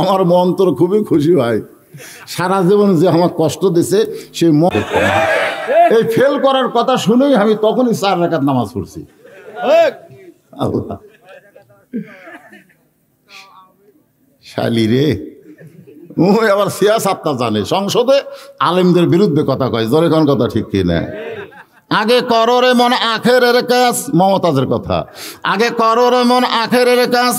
আমার মন তোর খুবই খুশি ভাই, সারা জীবন যে আমার কষ্ট দিছে সেই মন। এই ফেল করার কথা শুনেই আমি তখনই 4 রাকাত নামাজ পড়ছি। আল্লাহ শালি রে, ও আবার সিয়াসাতটা জানে, সংসদে আলেমদের বিরুদ্ধে কথা কয়, জোরে কোন কথা ঠিক কি না? আগে কররে মন আখেরের কাজ, মমতাজের কথা, আগে কররে মন আখেরের কাজ,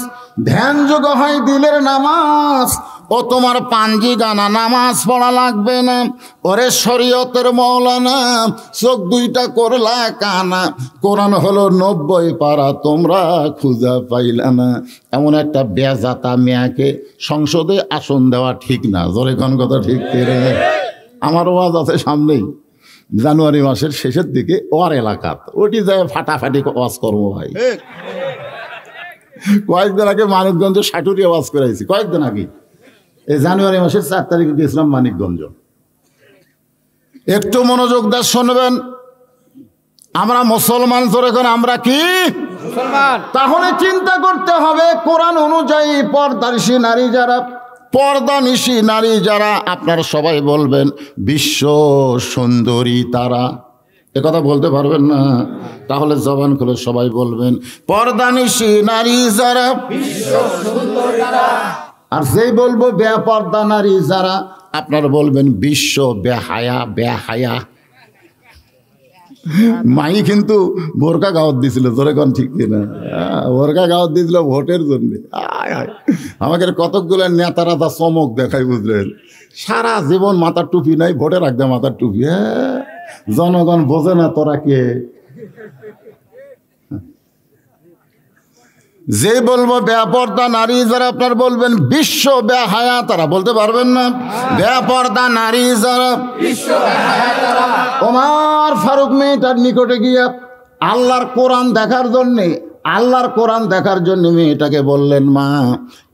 ধ্যান যোগ হয় দিলের নামাজ, ও তোমার পাঞ্জি গানা নামাজ পড়া লাগবে না, ওরে শরীয়তের মৌলানা চোখ দুইটা করলা কানা, কোরআন হলো 90 পারা তোমরা খুঁজা পাইলা না। এমন একটা বেজাতা মেয়াকে সংসদে আসন দেওয়া ঠিক না, জোরে কোন কথা ঠিক রে? আমার ওয়াজ আছে সামনেই, জানুয়ারি মাসের শেষের দিকে ওর এলাকাত, ওটি যায় ফাটাফাটি ওয়াজ করবো ভাই। কয়েকদিন আগে মানিকগঞ্জ সাটুরিয়া ওয়াজ করাইছি, কয়েকদিন আগে এই জানুয়ারি মাসের 4 তারিখে গেছিলাম মানিকগঞ্জ। একটু মনোযোগ দিয়ে শুনবেন, আমরা মুসলমান, জোরে করে আমরা কি মুসলমান? তাহলে চিন্তা করতে হবে কোরআন অনুযায়ী পর্দানিশী নারী যারা, পর্দানিশী নারী যারা, আপনারা সবাই বলবেন বিশ্ব সুন্দরী তারা, এ কথা বলতে পারবেন না? তাহলে জবান খুলে সবাই বলবেন পর্দানিশী নারী যারা, বিশ্ব সুন্দরী তারা। আর যেই বলবো বেপর্দা নারী যারা, আপনারা বলবেন বিশ্ব বেহায়া বেহায়া। মাই কিন্তু বোরকা গাওয়াত দিছিল, জোরে কোন ঠিক কিনা? বোরকা গাওয়াত দিয়েছিল ভোটের জন্য। আমাকে কতকগুলো নেতারা তা চমক দেখায়, বুঝলেন? সারা জীবন মাথার টুপি নাই, ভোটের আগে মাথার টুপি। হ্যাঁ, জনগণ বোঝে না তোরা কে। যে বলবো বেপর্দা নারী যারা, আপনার বলবেন বিশ্ব বেহায়া তারা, বলতে পারবেন না? বেপর্দা নারী যারা, বিশ্ব বেহায়া তারা। ওমর ফারুক মেয়েটার নিকটে গিয়া আল্লাহর কোরআন দেখার জন্যে, আল্লাহর কোরআন দেখার জন্য মেয়েটাকে বললেন, মা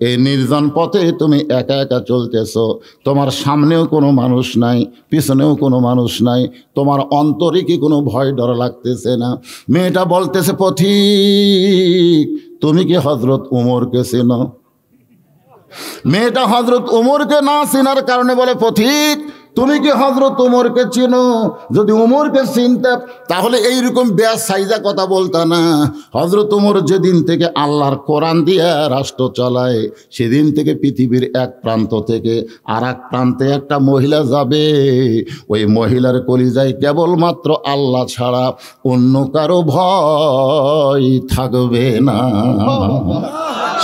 এই নির্জন পথে তুমি একা একা চলতেছো, তোমার সামনেও কোনো মানুষ নাই, পিছনেও কোনো মানুষ নাই, তোমার অন্তরে কি কোনো ভয় ডর লাগতেছে না? মেয়েটা বলতেছে, পথিক তুমি কি হযরত উমরকে চেনো? মেয়েটা হযরত উমরকে না চেনার কারণে বলে, পথিক তুমি কি হযরত উমরকে চিনো? যদি উমরকে চিনতে তাহলে এইরকম ব্যাস সাইজা কথা বলতা না। হযরত উমর যেদিন থেকে আল্লাহর কোরআন দিয়ে রাষ্ট্র চালায়, সেদিন থেকে পৃথিবীর এক প্রান্ত থেকে আর এক প্রান্তে একটা মহিলা যাবে, ওই মহিলার কলিজায় কেবলমাত্র আল্লাহ ছাড়া অন্য কারো ভয় থাকবে না।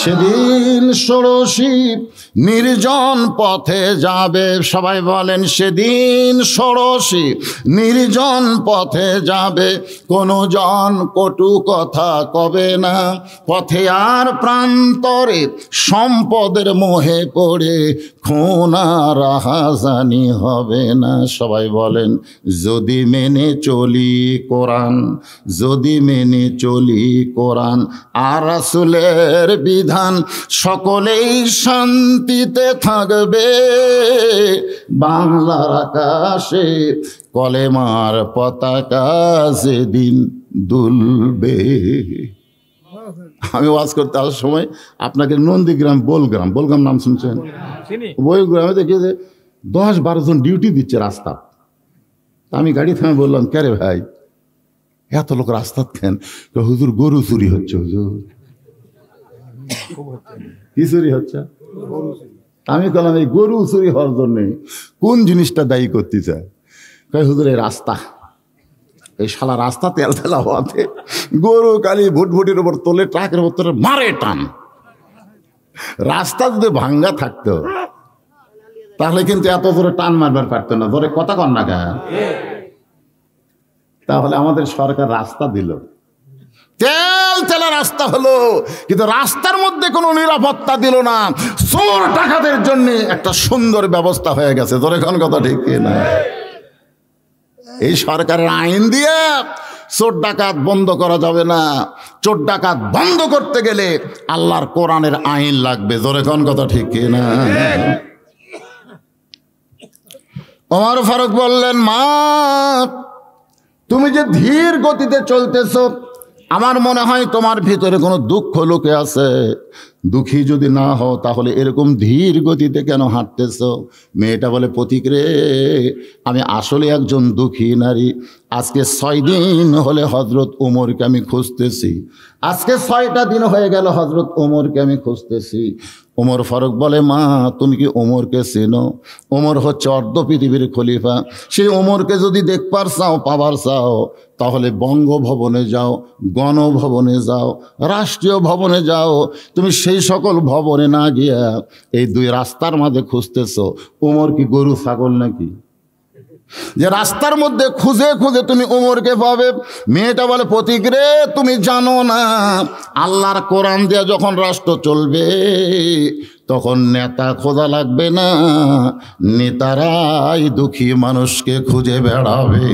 সেদিন ষোড়শী নির্জন পথে যাবে, সবাই বলেন সেদিন ষোড়শী নির্জন পথে যাবে, কোনো জন কটু কথা কবে না, পথে আর প্রান্তরে সম্পদের মোহে পড়ে খুন আর রাহাজানি হবে না। সবাই বলেন যদি মেনে চলি কোরআন, যদি মেনে চলি কোরআন আর রাসূলের বিধান, সকলেই শান্তিতে থাকবে, বাংলার আকাশে কলেমার পতাকা সেদিন দুলবে। আমি ওয়াজ করতে আসার সময় আপনাকে নন্দীগ্রাম, বোলগ্রাম, বোলগ্রাম নাম শুনছেন? বোলগ্রামে দেখি যে 10-12 জন ডিউটি দিচ্ছে রাস্তা। আমি গাড়ি থামে বললাম, কে রে ভাই এত লোক রাস্তা কেন? হুজুর গরু চুরি হচ্ছে। হুজুর কি চুরি হচ্ছে? আমি বললাম এই গরু চুরি হওয়ার জন্যে কোন জিনিসটা দায়ী করতে চায়? হুজুর এই রাস্তা, এই শালা রাস্তা তেল তেলা হওয়াতে গরু কালি ভুটভুটির উপর তোলে, ট্রাকের উপর তোলে, মারে টান। রাস্তা যদি ভাঙ্গা থাকতো তাহলে কিন্তু এত জোরে টান মারবার পারতো না। জোরে কথা কন না কেন? তাহলে আমাদের সরকার রাস্তা দিল, তেল তেলা রাস্তা হলো, কিন্তু রাস্তার মধ্যে কোনো নিরাপত্তা দিল না। চোর ডাকাতের জন্য একটা সুন্দর ব্যবস্থা হয়ে গেছে। জোরে কোন কথা ঠিক না? এই সরকারের আইন দিয়ে চোর ডাকাত বন্ধ করা যাবে না। চোর ডাকাত বন্ধ করতে গেলে আল্লাহর কোরআনের আইন লাগবে। জোরে কোন কথা ঠিক না? ওমর ফারুক বললেন, মা তুমি যে ধীর গতিতে চলতেছো, আমার মনে হয় তোমার ভিতরে কোনো দুঃখ লুকে আছে। দুঃখী যদি না হও তাহলে এরকম ধীর গতিতে কেন হাঁটতেছ? মেয়েটা বলে, পথিক রে, আমি আসলে একজন দুঃখী নারী। আজকে 6 দিন হলে হজরত ওমরকে আমি খুঁজতেছি। আজকে 6টা দিন হয়ে গেল হজরত ওমরকে আমি খুঁজতেছি। ওমর ফারুক বলে, মা তুমি কি ওমরকে চেনো? ওমর হচ্ছে অর্ধ পৃথিবীর খলিফা। সেই ওমরকে যদি দেখবার চাও, পাবার চাও, তাহলে বঙ্গভবনে যাও, গণভবনে যাও, রাষ্ট্রীয় ভবনে যাও। তুমি সেই সকল ভবনে না গিয়া এই 2 রাস্তার মাঝে খুঁজতেছ। ওমর কি গরু ছাগল নাকি যে রাস্তার মধ্যে খুঁজে খুঁজে তুমি ওমরকে পাবে? মেয়েটা বলে, পথিক রে, তুমি জানো না আল্লাহর কোরআন দিয়ে যখন রাষ্ট্র চলবে তখন নেতা খোঁজা লাগবে না, নেতারাই দুঃখী মানুষকে খুঁজে বেড়াবে।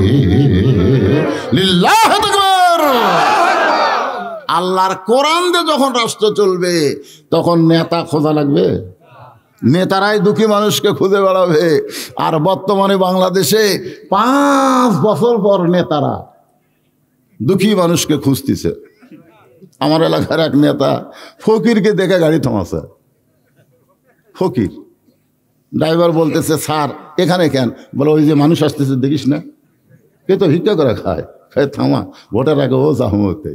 লিল্লাহু আকবার। আল্লাহর কোরআন দিয়ে যখন রাষ্ট্র চলবে তখন নেতা খোঁজা লাগবে, নেতারাই দুঃখী মানুষকে খুঁজে বেড়াবে। আর বর্তমানে বাংলাদেশে 5 বছর পর নেতারা দুঃখী মানুষকে খুঁজতেছে। আমার এলাকার এক নেতা ফকিরকে দেখে গাড়ি থামাছে। ফকির ড্রাইভার বলতেছে, স্যার এখানে কেন? বলে, ওই যে মানুষ আসতেছে দেখিস না, কে তো ভিক্ষা করে খায়। থামা, ভোটের আগে ও জাহমতে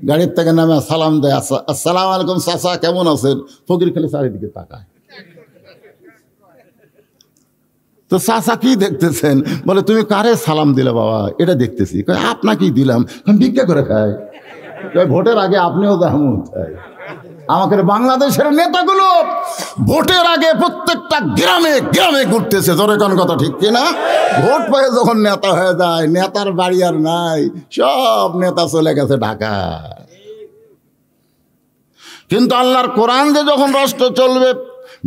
গাড়ির থেকে নামে সালাম দেয়, আসসালামু আলাইকুম চাচা, কেমন আছেন? ফকির খালি চারিদিকে তাকায়। তো চাচা কি দেখতেছেন? বলে, তুমি কারে সালাম দিলে বাবা? এটা দেখতেছি। আপনাকেই দিলাম, ভিক্ষা করে খায়। ভোটের আগে আপনিও জাহমত খায়। আমাদের বাংলাদেশের নেতাগুলো ভোটের আগে প্রত্যেকটা গ্রামে গ্রামে ঘুরতেছে। জোরে কোন কথা ঠিক কিনা? ভোট পেয়ে যখন নেতা হয়ে যায়, নেতার বাড়ি আর নাই, সব নেতা চলে গেছে ঢাকা। কিন্তু আল্লাহর কোরআন দিয়ে যখন রাষ্ট্র চলবে,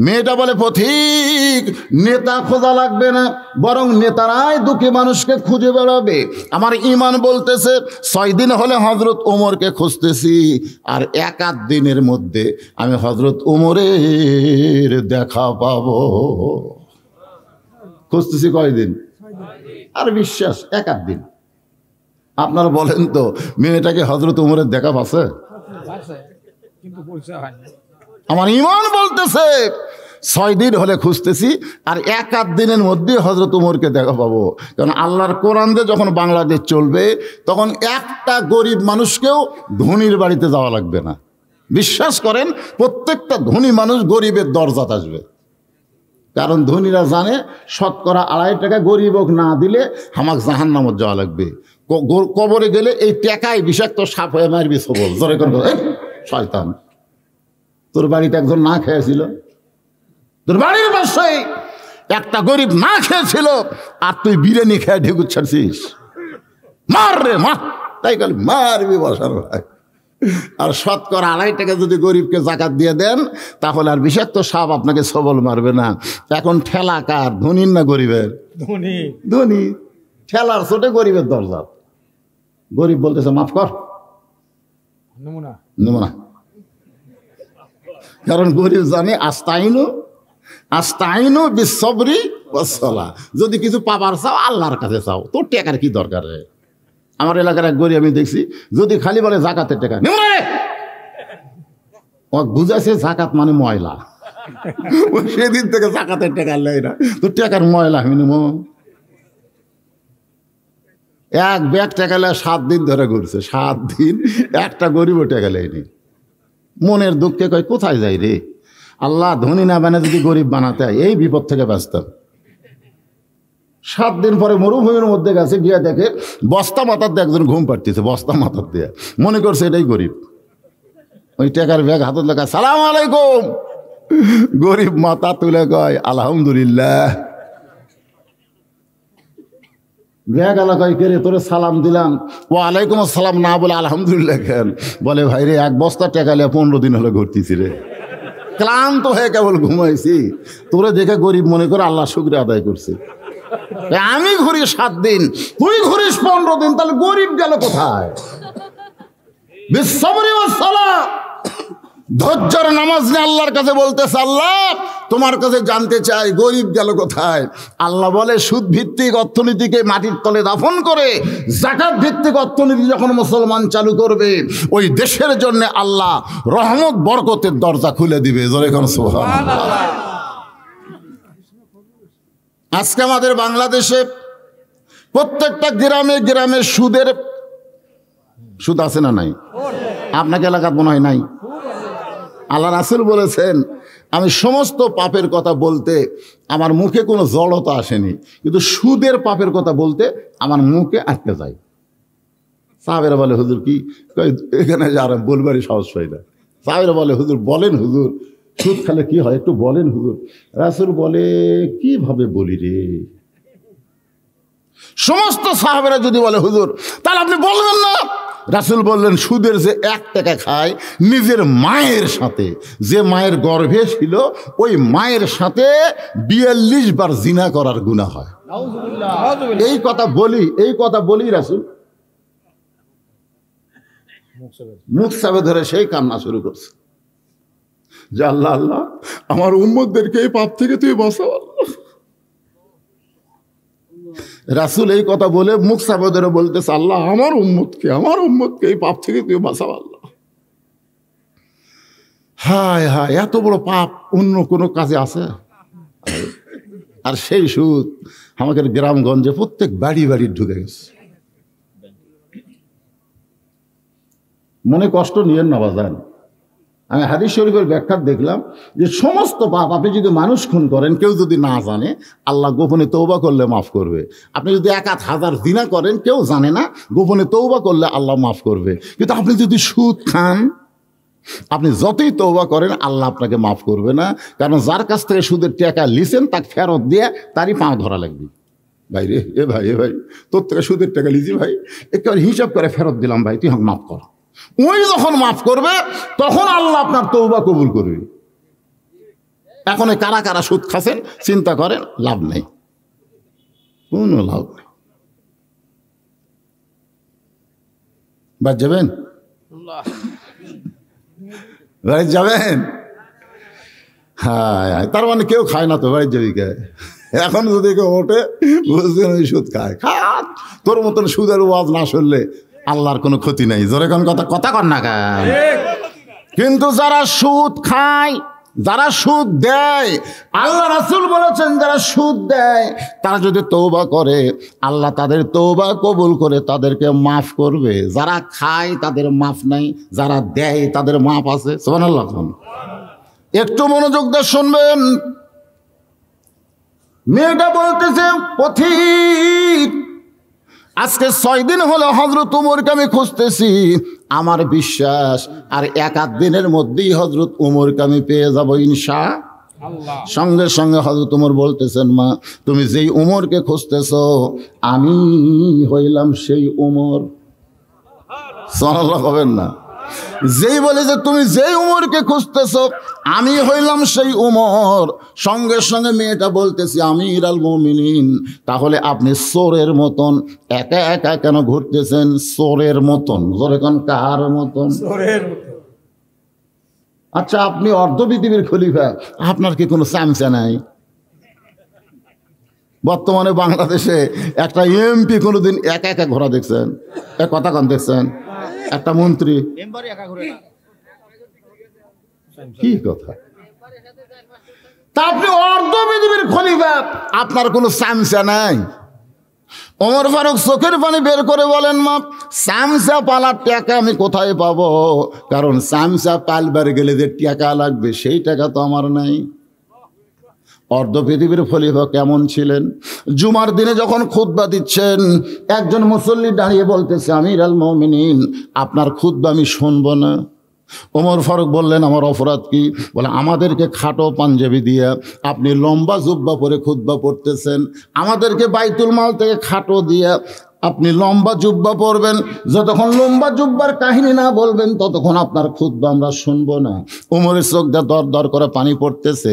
মেয়েটা বলে, পথিক নেতা খোঁজা লাগবে না, বরং নেতারাই দুঃখী মানুষকে খুঁজে বেড়াবে। আমার ঈমান বলতেছে 6 দিন হলে হজরত ওমরকে খুঁজতেছি, আর 1-8 দিনের মধ্যে আমি হজরত ওমরের দেখা পাবো। খুঁজতেছি কয়দিন? আর বিশ্বাস 1-8 দিন। আপনারা বলেন তো, মেয়েটাকে হজরত ওমরের দেখা পাচ্ছে? আমার ঈমান বলতেছে 6 দিন হলে খুঁজতেছি, আর 1-8 দিনের মধ্যে হজরত ওমরকে দেখা পাবো। কারণ আল্লাহর কোরআন দিয়ে যখন বাংলাদেশ চলবে তখন একটা গরিব মানুষকেও ধনীর বাড়িতে যাওয়া লাগবে না। বিশ্বাস করেন, প্রত্যেকটা ধনী মানুষ গরিবের দরজাতে আসবে। কারণ ধনীরা জানে 2.5 টাকা গরিব না দিলে আমাকে জাহান্নামত যাওয়া লাগবে। কবরে গেলে এই টাকায় বিষাক্ত সাপ হয়ে মারবি সবল। জোরে করে শয়তান, তোর বাড়িতে একজন না খেয়েছিল, তোর বাড়ির পাশে একটা গরিব না খেয়েছিল, আর তুই বিরিয়ানি খেয়ে ঢেকুর ছাড়ছিস, মার রে মার। তাই কাল মারবি বসার ভাই। আর 2.5 টাকা যদি গরিবকে জাকাত দিয়ে দেন তাহলে আর বিষাক্ত সাপ আপনাকে সবল মারবে না। এখন ঠেলা কার, ধনীর না গরিবের? ধনী ঠেলার ছোটে গরিবের দরজা। গরিব বলতেছে, মাফ কর, নেব না। কারণ গরিব জানে আস্তাইনু বিসবরি ওয়াস সালাহ। যদি কিছু পাবার চাও আল্লাহর কাছে চাও, তোর টাকার কি দরকার? আমার এলাকার এক গরিব আমি দেখছি, যদি খালি বলে জাকাতের টাকা নেব না, ও বুঝাছে জাকাত মানে ময়লা। সেদিন থেকে জাকাতের টাকা নেই না, তোর টাকার ময়লা আমি নেব। এক ব্যাগ টাকা লে 7 দিন ধরে ঘুরছে, 7 দিন একটা গরিবও টাকা লেয়নি। মনের দুঃখে কয়, কোথায় যাই রে আল্লাহ, ধনী না বানা যদি গরিব বানাতে হয়, এই বিপদ থেকে বাঁচতাম। 7 দিন পরে মরুভূমির মধ্যে গেছে, গিয়ে দেখে বস্তা মাথার দিয়ে একজন ঘুম পাড়তেছে, বস্তা মাথার দিয়ে। মনে করছে এটাই গরিব। ওই টাকার ব্যাগ হাতত লেখা, সালাম আলাইকুম। গরিব মাথা তুলে কয়, আলহামদুলিল্লাহ। ব্যাগ এলাকায় কেড়ে, তোরে সালাম দিলাম, ওয়ালাইকুম আসসালাম না বলে আলহামদুলিল্লাহ কেন? বলে, ভাই রে, 1 বস্তা টাকা নিয়ে 15 দিন হলে ঘুরতেছি রে, ক্লান্ত হয়ে কেবল ঘুমাইছি। তোরে দেখে গরিব মনে করে আল্লাহ শুকরিয়া আদায় করছে। আমি ঘুরি 7 দিন, তুই ঘুরিস 15 দিন, তাহলে গরিব গেল কোথায়? বিসবরি ওয়াস সালাহ, ধৈর্যের নামাজ নিয়ে আল্লাহর কাছে বলতেছে, আল্লাহ তোমার কাছে জানতে চাই গরিব গেল কোথায়? আল্লাহ বলে সুদ ভিত্তিক অর্থনীতিকে মাটির তলে দাফন করে যাকাত ভিত্তিক অর্থনীতি যখন মুসলমান চালু করবে, ওই দেশের জন্য আল্লাহ রহমত বরকতের দরজা খুলে দিবে। জোরে কোন সুবহানাল্লাহ। আজকে আমাদের বাংলাদেশে প্রত্যেকটা গ্রামে গ্রামে সুদ আছে না নাই? আপনাকে এলাকার মনে হয় নাই? আল্লাহ রাসূল বলেছেন, আমি সমস্ত পাপের কথা বলতে আমার মুখে কোনো জড়তা আসেনি, কিন্তু সুদের পাপের কথা বলতে আমার মুখে আটকে যায়। সাহাবেরা বলে হুজুর কি এখানে যারা বলবারই সাহস পাই না। সাহাবেরা বলে হুজুর বলেন, হুজুর সুদ খেলে কি হয় একটু বলেন হুজুর। রাসূল বলে কিভাবে বলি রে? সমস্ত সাহাবেরা যদি বলে হুজুর তাহলে আপনি বলবেন না। রাসূল বললেন, সুদের যে 1 টাকা খায় নিজের মায়ের সাথে, যে মায়ের গর্ভে ছিল ওই মায়ের সাথে 42 বার জিনা করার গুনাহ হয়। এই কথা বলি রাসূল মুখ সাবে ধরে সেই কান্না শুরু করছে যে আল্লাহ আল্লাহ আমার উম্মতদেরকে এই পাপ থেকে তুই বাঁচাও আল্লাহ। রাসূল এই কথা বলে মুখ সাবে ধরে বলতেছে, আল্লাহ আমার উম্মতকে এই পাপ থেকে তুই বাঁচাও আল্লাহ। হায় হায়, এত বড় পাপ অন্য কোনো কাজে আছে? আর সেই সুদ আমাদের গ্রামগঞ্জে প্রত্যেক বাড়ি বাড়ি ঢুকে গেছে। মনে কষ্ট নিয়েন না বাজান। আমি হাদিস শরীফের ব্যাখ্যা দেখলাম যে সমস্ত পাপ, আপনি যদি মানুষ খুন করেন কেউ যদি না জানে আল্লাহ গোপনে তওবা করলে মাফ করবে। আপনি যদি 1000 জিনা করেন কেউ জানে না, গোপনে তওবা করলে আল্লাহ মাফ করবে। কিন্তু আপনি যদি সুদ খান, আপনি যতই তওবা করেন আল্লাহ আপনাকে মাফ করবে না। কারণ যার কাছ থেকে সুদের টাকা লিছেন তাকে ফেরত দিয়ে তারই পা ধরা লাগবে। ভাই রে, এ ভাই তোর থেকে সুদের টাকা লিছি ভাই, একেবারে হিসাব করে ফেরত দিলাম ভাই, তুই মাফ কর। ওই যখন মাফ করবে তখন আল্লাহ আপনার তওবা কবুল করবে। এখন কারা কারা সুদ খাচ্ছেন চিন্তা করেন, লাভ নেই, কোনো লাভ নেই। বাড়ি যাবেন? বাড়ি যাবেন? হ্যাঁ, তার মানে কেউ খায় না তো, বাড়ি যাবি কে? এখন যদি কেউ ওঠে বুঝবেন ওই সুদ খায়। তোর মতন সুদের ওয়াজ না শুনলে আল্লাহর কোনো ক্ষতি নেই। জোরে কোন কথা কর না কেন? কিন্তু যারা সুদ খায়, যারা সুদ দেয়, আল্লাহ রাসূল বলেছেন যারা সুদ দেয় তারা যদি তওবা করে আল্লাহ তাদের তওবা কবুল করে তাদেরকে মাফ করবে। যারা খায় তাদের মাফ নাই, যারা দেয় তাদের মাফ আছে। সুবহানাল্লাহ। একটু মনোযোগ দিয়ে শুনবেন। মেয়েটা বলতেছে, পথিক আজকে 6 দিন হলো হযরত ওমরকে আমি খুঁজতেছি, আমার বিশ্বাস আর 1-8 দিনের মধ্যেই হযরত ওমরকে আমি পেয়ে যাবো ইনশাআল্লাহ। সঙ্গে সঙ্গে হযরত ওমর বলতেছেন, মা তুমি যেই ওমরকে খুঁজতেছো আমি হইলাম সেই ওমর। সুবহানাল্লাহ বলেন না? যেই বলে যে তুমি যেই উমরকে খুঁজতেছো আমি হইলাম সেই উমর, সঙ্গে সঙ্গে মেয়েটা বলতেছি আমিরুল মুমিনিন, তাহলে আপনি চোরের মতন একা একা কেন ঘুরতেছেন? চোরের মতন। জোরে কোন কার মতন? চোরের মতন। আচ্ছা, আপনি অর্ধ পৃথিবীর খলিফা, আপনার কি কোনো চামচা নাই? বর্তমানে বাংলাদেশে একটা এমপি কোনোদিন একা একা ঘোরা দেখছেন? কথা কন দেখছেন? একটা মন্ত্রী কি কথা? তা আপনি অর্ধ পৃথিবীর খলিফা, আপনার কোনো চামচা নাই? ওমর ফারুক চোখের পানি বের করে বলেন, মা চামচা পালার টাকা আমি কোথায় পাবো? কারণ চামচা পালবার গেলে যে টাকা লাগবে সেই টাকা তো আমার নাই। অর্ধ পৃথিবীর খলিফা কেমন ছিলেন? জুমার দিনে যখন খুতবা দিচ্ছেন একজন মুসল্লি দাঁড়িয়ে বলতেছে, আমিরুল মুমিনিন আপনার খুতবা আমি শুনবো না। ওমর ফারুক বললেন, আমার অপরাধ কি? বলে, আমাদেরকে খাটো পাঞ্জাবি দিয়ে আপনি লম্বা জুব্বা পরে খুতবা পড়তেছেন, আমাদেরকে বাইতুল মাল থেকে খাটো দিয়ে আপনি লম্বা জুব্বা পরবেন, যতক্ষণ লম্বা জুব্বার কাহিনী না বলবেন ততক্ষণ আপনার খুতবা আমরা শুনবো না। ওমরের চোখ দিয়ে দর দর করে পানি পড়তেছে।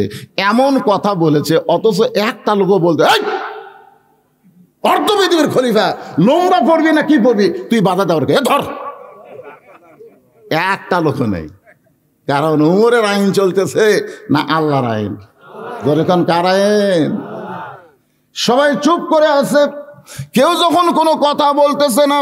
এমন কথা বলেছে, অথচ একটা লোকও বলতে, অর্ধ পৃথিবীর খলিফা লম্বা পড়বি না কি পড়বি, তুই বাধা দেওয়ার কে? ধর। একটা লোক নেই। কারণ ওমরের আইন চলতেছে না আল্লাহর আইন? যখন কারায়েন সবাই চুপ করে আছে, কেউ যখন কোনো কথা বলতেছে না,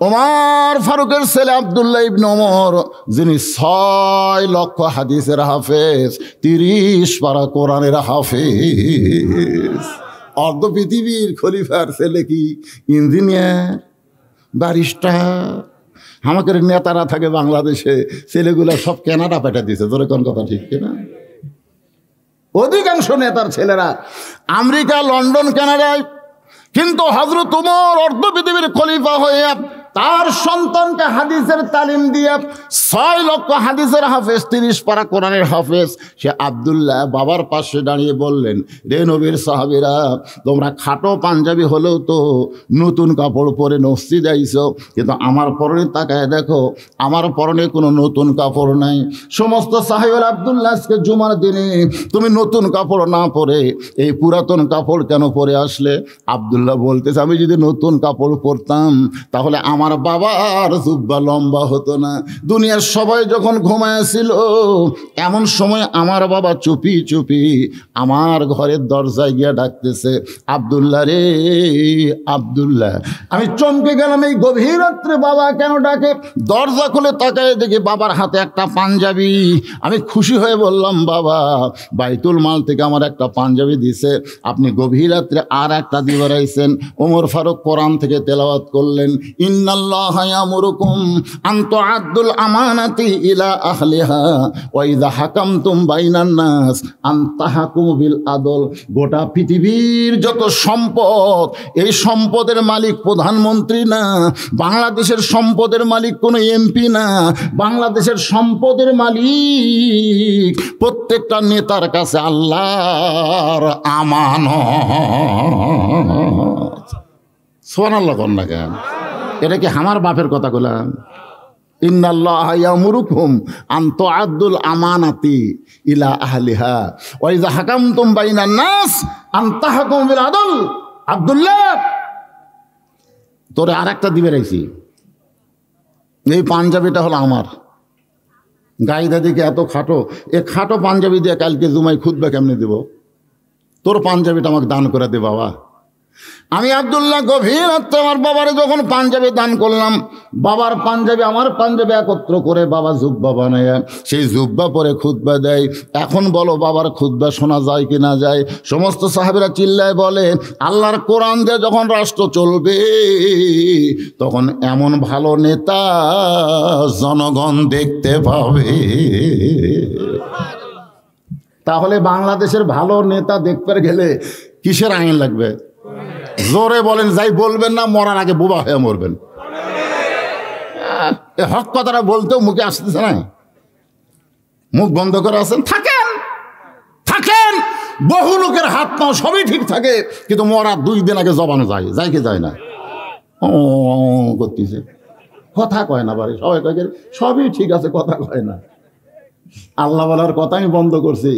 ওমর ফারুকের ছেলে আব্দুল্লাহ ইবনে ওমর, যিনি 6 লক্ষ হাদিসের হাফেজ, 30 পারা কোরআনের হাফেজ, অর্ধ পৃথিবীর খলিফার ছেলে কি ইঞ্জিনিয়ার, ব্যারিস্টার। আমাদের নেতারা থাকে বাংলাদেশে, ছেলেগুলা সব কানাডা পাঠা দিছে, তোর কোন কথা ঠিক কিনা? অধিকাংশ নেতার ছেলেরা আমেরিকা, লন্ডন, কানাডায়। কিন্তু হযরত ওমর অর্ধ পৃথিবীর খলিফা হয়ে তার সন্তানকে হাদিসের তালিম দিয়ে 6 লক্ষ হাদিসের হাফেজ, 30 পারা কোরআনের হাফেজ, সে আব্দুল্লাহ বাবার পাশে দাঁড়িয়ে বললেন, রে নবীর সাহাবীরা, তোমরা খাটো পাঞ্জাবি হলেও তো নতুন কাপড় পরে মসজিদে আইছো, কিন্তু আমার পরনে তাকায় দেখো, আমার পরনে কোনো নতুন কাপড় নাই। সমস্ত সাহাবীরা, আব্দুল্লাহ আজকে জুমার দিনে তুমি নতুন কাপড় না পরে এই পুরাতন কাপড় কেন পরে আসলে? আব্দুল্লাহ বলতেছে, আমি যদি নতুন কাপড় পরতাম তাহলে আমার বাবার জুব্বা লম্বা হতো না। দুনিয়ার সবাই যখন ঘুমাইছিল, এমন সময় আমার বাবা চুপি চুপি আমার ঘরের দরজায় গিয়ে ডাকতেছে, আব্দুল্লাহ রে আব্দুল্লাহ। আমি চমকে গেলাম, এই গভীর রাত্রে বাবা কেন ডাকে? দরজা খুলে তাকায় দেখি বাবার হাতে একটা পাঞ্জাবি। আমি খুশি হয়ে বললাম, বাবা বাইতুল মাল থেকে আমার একটা পাঞ্জাবি দিছে, আপনি গভীর রাত্রে আর একটা দিবার আইছেন। ওমর ফারুক কোরআন থেকে তেলাওয়াত করলেন, ইন্নাল্লাহা ইয়ামুরুকুম আন তুআদ্দুল আমানাতি ইলা আহলিহা ওয়া ইযা হাকামতুম বাইনান নাস আন তাহকুমু বিল আদল। গোটা পৃথিবীর যত সম্পদ, এই সম্পদের মালিক প্রধানমন্ত্রী না, বাংলাদেশের সম্পদের মালিক কোনো এমপি না, বাংলাদেশের সম্পদের মালিক প্রত্যেকটা নেতার কাছে আল্লাহর আমানত। সুবহানাল্লাহ কোন না কেন? এটা কি আমার বাপের কথা বললাম? ইন্নাল্লাহা ইয়ামুরুকুম আন তুআদ্দুল আমানাতি ইলা আহলিহা ওয়া ইযা হাকামতুম বাইনান নাস আন তাহকুমু বিল আদল। আব্দুল্লাহ, তোরে আরেকটা দিবে রাইছি, এই পাঞ্জাবিটা হলো আমার। গাইদা দিকে এত খাটো, এ খাটো পাঞ্জাবি দিয়ে কালকে জুমাই খুতবা কেমনে দেব? তোর পাঞ্জাবিটা আমাকে দান করে দে বাবা। আমি আব্দুল্লাহ গভীর রাত্রে আমার বাবারে যখন পাঞ্জাবি দান করলাম, বাবার পাঞ্জাবি আমার পাঞ্জাবি একত্র করে বাবা জুব্বা বানায় সেই জুব্বা পরে খুতবা দেয়। এখন বলো বাবার খুতবা শোনা যায় কি না যায়? সমস্ত সাহাবীরা চিল্লায় বলে, আল্লাহর কোরআন দিয়ে যখন রাষ্ট্র চলবে তখন এমন ভালো নেতা জনগণ দেখতে পাবে। তাহলে বাংলাদেশের ভালো নেতা দেখতে গেলে কিসের আইন লাগবে? জোরে বলেন, যাই বলবেন না মরার আগে বোবা হয়ে মরবেন। হক কথাটা বলতেও মুখে আসতেছে না, মুখ বন্ধ করে আছেন। থাকেন থাকেন, বহু লোকের হাত পাও সবই ঠিক থাকে, কিন্তু মরার 2 দিন আগে জবানো যায় কি যায় না? ও করতেছে, কথা কয় না বাড়ি সবাই কয় সবই ঠিক আছে, কথা কয় না। আল্লাহ বলার কথা আমি বন্ধ করছি,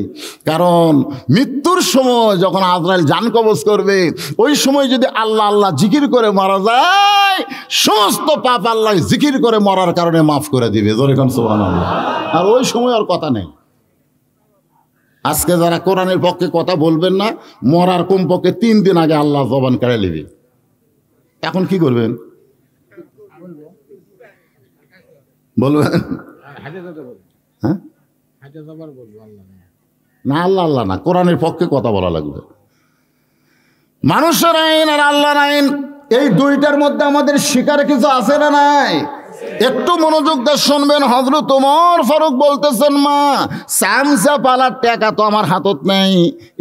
কারণ মৃত্যুর সময় যখন আজরাইল জান কবজ করবে, ওই সময় যদি আল্লাহ আল্লাহ জিকির করে মারা যায়, সমস্ত পাপ আল্লাহ জিকির করে মরার কারণে মাফ করে দিবে। জোরে কোন সুবহানাল্লাহ। আর ওই সময় আর কথা নেই। আজকে যারা কোরআনের পক্ষে কথা বলবেন না, মরার কমপক্ষে 3 দিন আগে আল্লাহ জবান কেড়ে নেবে। এখন কি করবেন বলবেন? হ্যাঁ না, আল্লাহ আল্লাহ না, কোরআনের পক্ষে কথা বলা লাগবে। মানুষের আইন আর আল্লাহর আইন, এই দুইটার মধ্যে আমাদের শিকার কিছু আছে না নাই? একটু মনোযোগ দিয়ে শুনবেন। হযরত ওমর ফারুক বলতেছেন, মা সামসা পালার টাকা তো আমার হাতত নেই,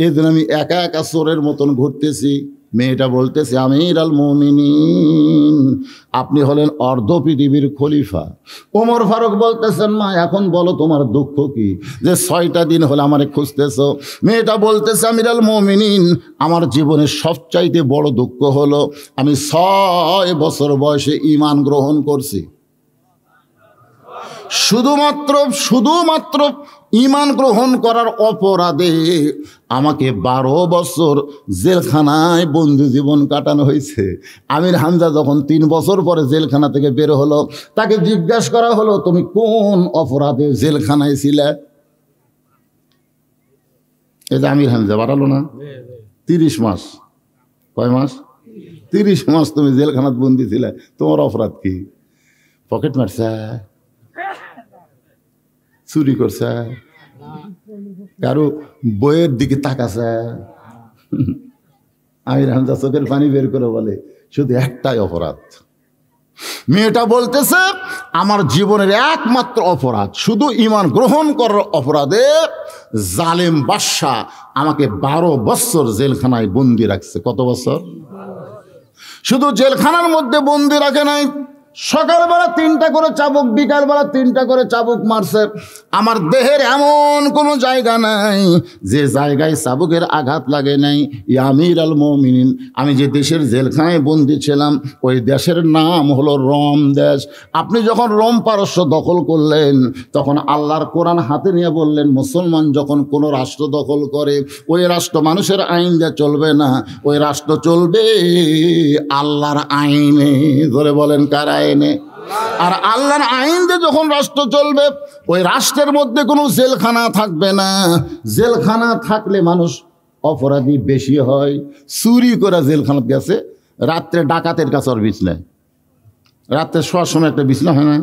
এই জন্য আমি একা একা চোরের মতন ঘুরতেছি। মেয়েটা বলতেছে, আমিরুল মুমিনিন, আপনি হলেন অর্ধ পৃথিবীর খলিফা। ওমর ফারুক বলতেছেন, মা এখন বলো তোমার দুঃখ কি, যে 6টা দিন হলে আমারে খুঁজতেছো? মেয়েটা বলতেছে, আমিরুল মুমিনিন, আমার জীবনের সবচাইতে বড় দুঃখ হলো আমি 6 বছর বয়সে ঈমান গ্রহণ করছি। শুধুমাত্র ঈমান গ্রহণ করার অপরাধে আমাকে 12 বছর জেলখানায় বন্দি জীবন কাটানো হয়েছে। আমির হামজা যখন 3 বছর পরে জেলখানা থেকে বের হলো, তাকে জিজ্ঞাসা করা হলো, তুমি কোন অপরাধে জেলখানায় ছিলে? এই যে আমির হামজা বাড়ালো না 30 মাস, কয় মাস? 30 মাস তুমি জেলখানাত বন্দি ছিলে। তোমার অপরাধ কি? পকেট মারছে, চুরি করছে, কারো বইয়ের দিকে তাকাছে। আমির হামজা চোখের পানি বের করে বলে শুধু একটাই অপরাধ। মেয়েটা বলতেছে আমার জীবনের একমাত্র অপরাধ শুধু ঈমান গ্রহণ করার অপরাধে জালেম বাদশা আমাকে 12 বছর জেলখানায় বন্দি রাখছে। কত বছর? শুধু জেলখানার মধ্যে বন্দি রাখে নাই, সকালবেলা 3টা করে চাবুক, বিকালবেলা 3টা করে চাবুক মারছে। আমার দেহের এমন কোনো জায়গা নাই যে জায়গায় চাবুকের আঘাত লাগে নাই। ইয়া আমির আল মুমিনিন, আমি যে দেশের জেলখানায় বন্দি ছিলাম ওই দেশের নাম হলো রোম দেশ। আপনি যখন রোম পারস্য দখল করলেন তখন আল্লাহর কোরআন হাতে নিয়ে বললেন মুসলমান যখন কোনো রাষ্ট্র দখল করে ওই রাষ্ট্র মানুষের আইন দিয়ে চলবে না, ওই রাষ্ট্র চলবে আল্লাহর আইনে। ধরে বলেন কার আইনে? আর আল্লাহর আইন দিয়ে যখন রাষ্ট্র চলবে ওই রাষ্ট্রের মধ্যে কোনো জেলখানা থাকবে না। জেলখানা থাকলে মানুষ অপরাধী বেশি হয়। চুরি করে জেলখানা গেছে, রাত্রে ডাকাতের কাছে আর বিছনা, রাত্রে শোয়ার সময় একটা বিছনা হয় না,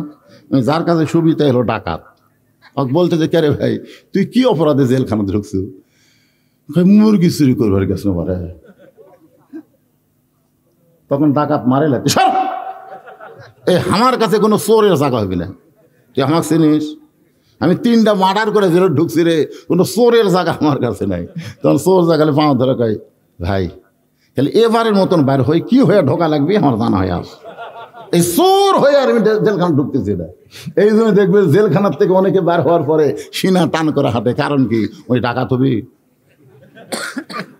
যার কাছে সুবিধা হলো ডাকাত। বলতে যে কে রে ভাই তুই কি অপরাধে জেলখানা ঢুকছো? মুরগি চুরি করবার গেছো মারে। তখন ডাকাত মারে লাগে, এই আমার কাছে কোনো চোরের জায়গা হবে না, তুই আমাকে চিনিস? আমি 3টা মার্ডার করে জেলে ঢুকছি রে, কোনো চোরের জায়গা আমার কাছে নাই। তখন চোর জায়গালে পাওয়া ধরে কয় ভাই তাহলে এবারের মতন বাইর হয়ে কি হয়ে ঢোকা লাগবে আমার জানা হয়। আস এই চোর হয়ে আর আমি জেলখানা ঢুকতেছি না। এই জন্য দেখবে জেলখানার থেকে অনেকে বার হওয়ার পরে সিনা টান করে হাঁটে। কারণ কি? ওই ডাকাত হবি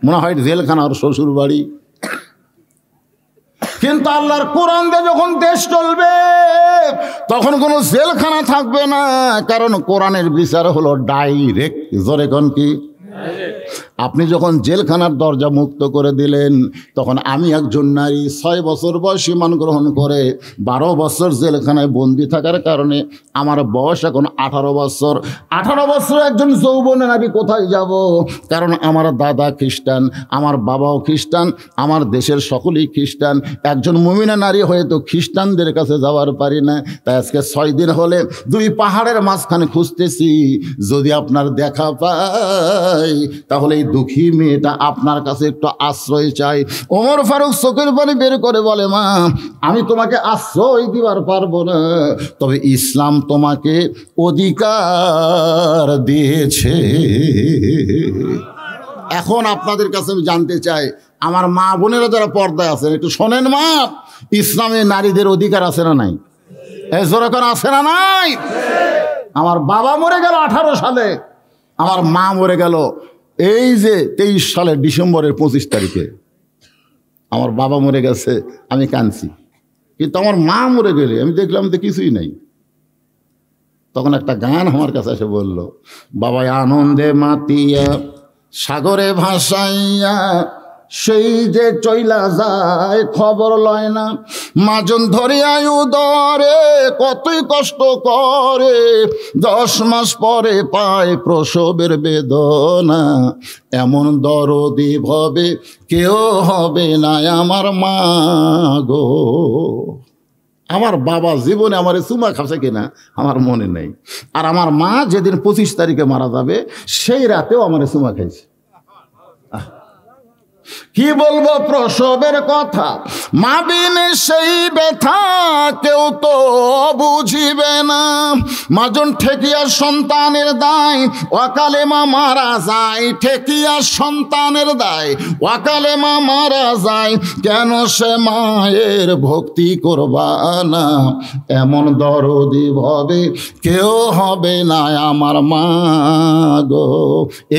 মনে হয় জেলখানা আর শ্বশুর বাড়ি। কিন্তু আল্লাহর কোরআন দিয়ে যখন দেশ চলবে তখন কোনো জেলখানা থাকবে না, কারণ কোরআনের বিচার হলো ডাইরেক্ট। জোরে কোন কি? আপনি যখন জেলখানার দরজা মুক্ত করে দিলেন তখন আমি একজন নারী 6 বছর বয়সী মান গ্রহণ করে 12 বছর জেলখানায় বন্দি থাকার কারণে আমার বয়স এখন 18 বছর। 18 বছর একজন যৌবন নারী কোথায় যাব? কারণ আমার দাদা খ্রিস্টান, আমার বাবাও খ্রিস্টান, আমার দেশের সকলেই খ্রিস্টান। একজন মুমিনা নারী হয়তো খ্রিস্টানদের কাছে যাওয়ার পারি না। তাই আজকে 6 দিন হলে 2 পাহাড়ের মাঝখানে খুঁজতেছি, যদি আপনার দেখা পাই তাহলে এই দুঃখী মেয়েটা আপনার কাছে একটু আশ্রয় চাই। ওমর ফারুক চোখের পানি বের করে বলে মা আমি তোমাকে আশ্রয় দিবার পারবো না, তবে ইসলাম তোমাকে অধিকার দিয়েছে। এখন আপনাদের কাছে আমি জানতে চাই আমার মা বোনেরা যারা পর্দায় আছেন একটু শোনেন মা, ইসলামে নারীদের অধিকার আছে না নাই? এজোরকর আছে না নাই? আমার বাবা মরে গেল 18 সালে, আমার মা মরে গেল এই যে 23 সালের ডিসেম্বরের 25 তারিখে। আমার বাবা মরে গেছে, আমি কাঁদছি, কিন্তু আমার মা মরে গেলে আমি দেখলাম তো কিছুই নাই। তখন একটা গান আমার কাছে এসে বলল, বাবা আনন্দে মাতিয়া সাগরে ভাসাইয়া সেই যে চইলা যায় খবর লয় না, মাজন ধরিয়ায় উদরে কতই কষ্ট করে, 10 মাস পরে পায় প্রসবের বেদনা, এমন দরদি ভবে কেউ হবে না আমার মা গো। আমার বাবা জীবনে আমার চুমা খাচ্ছে কিনা আমার মনে নেই, আর আমার মা যেদিন 25 তারিখে মারা যাবে সেই রাতেও আমার চুমা খাইছে। কি বলবো প্রসবের কথা, মা বিনে সেই ব্যথা কেউ তো বুঝিবে না, মাজন ঠেকিয়া সন্তানের দায় অকালে মা মারা যায়, ঠেকিয়া সন্তানের দায় অকালে মা মারা যায়, কেন সে মায়ের ভক্তি করবা না, এমন দরদি ভবে কেউ হবে না আমার মা গো।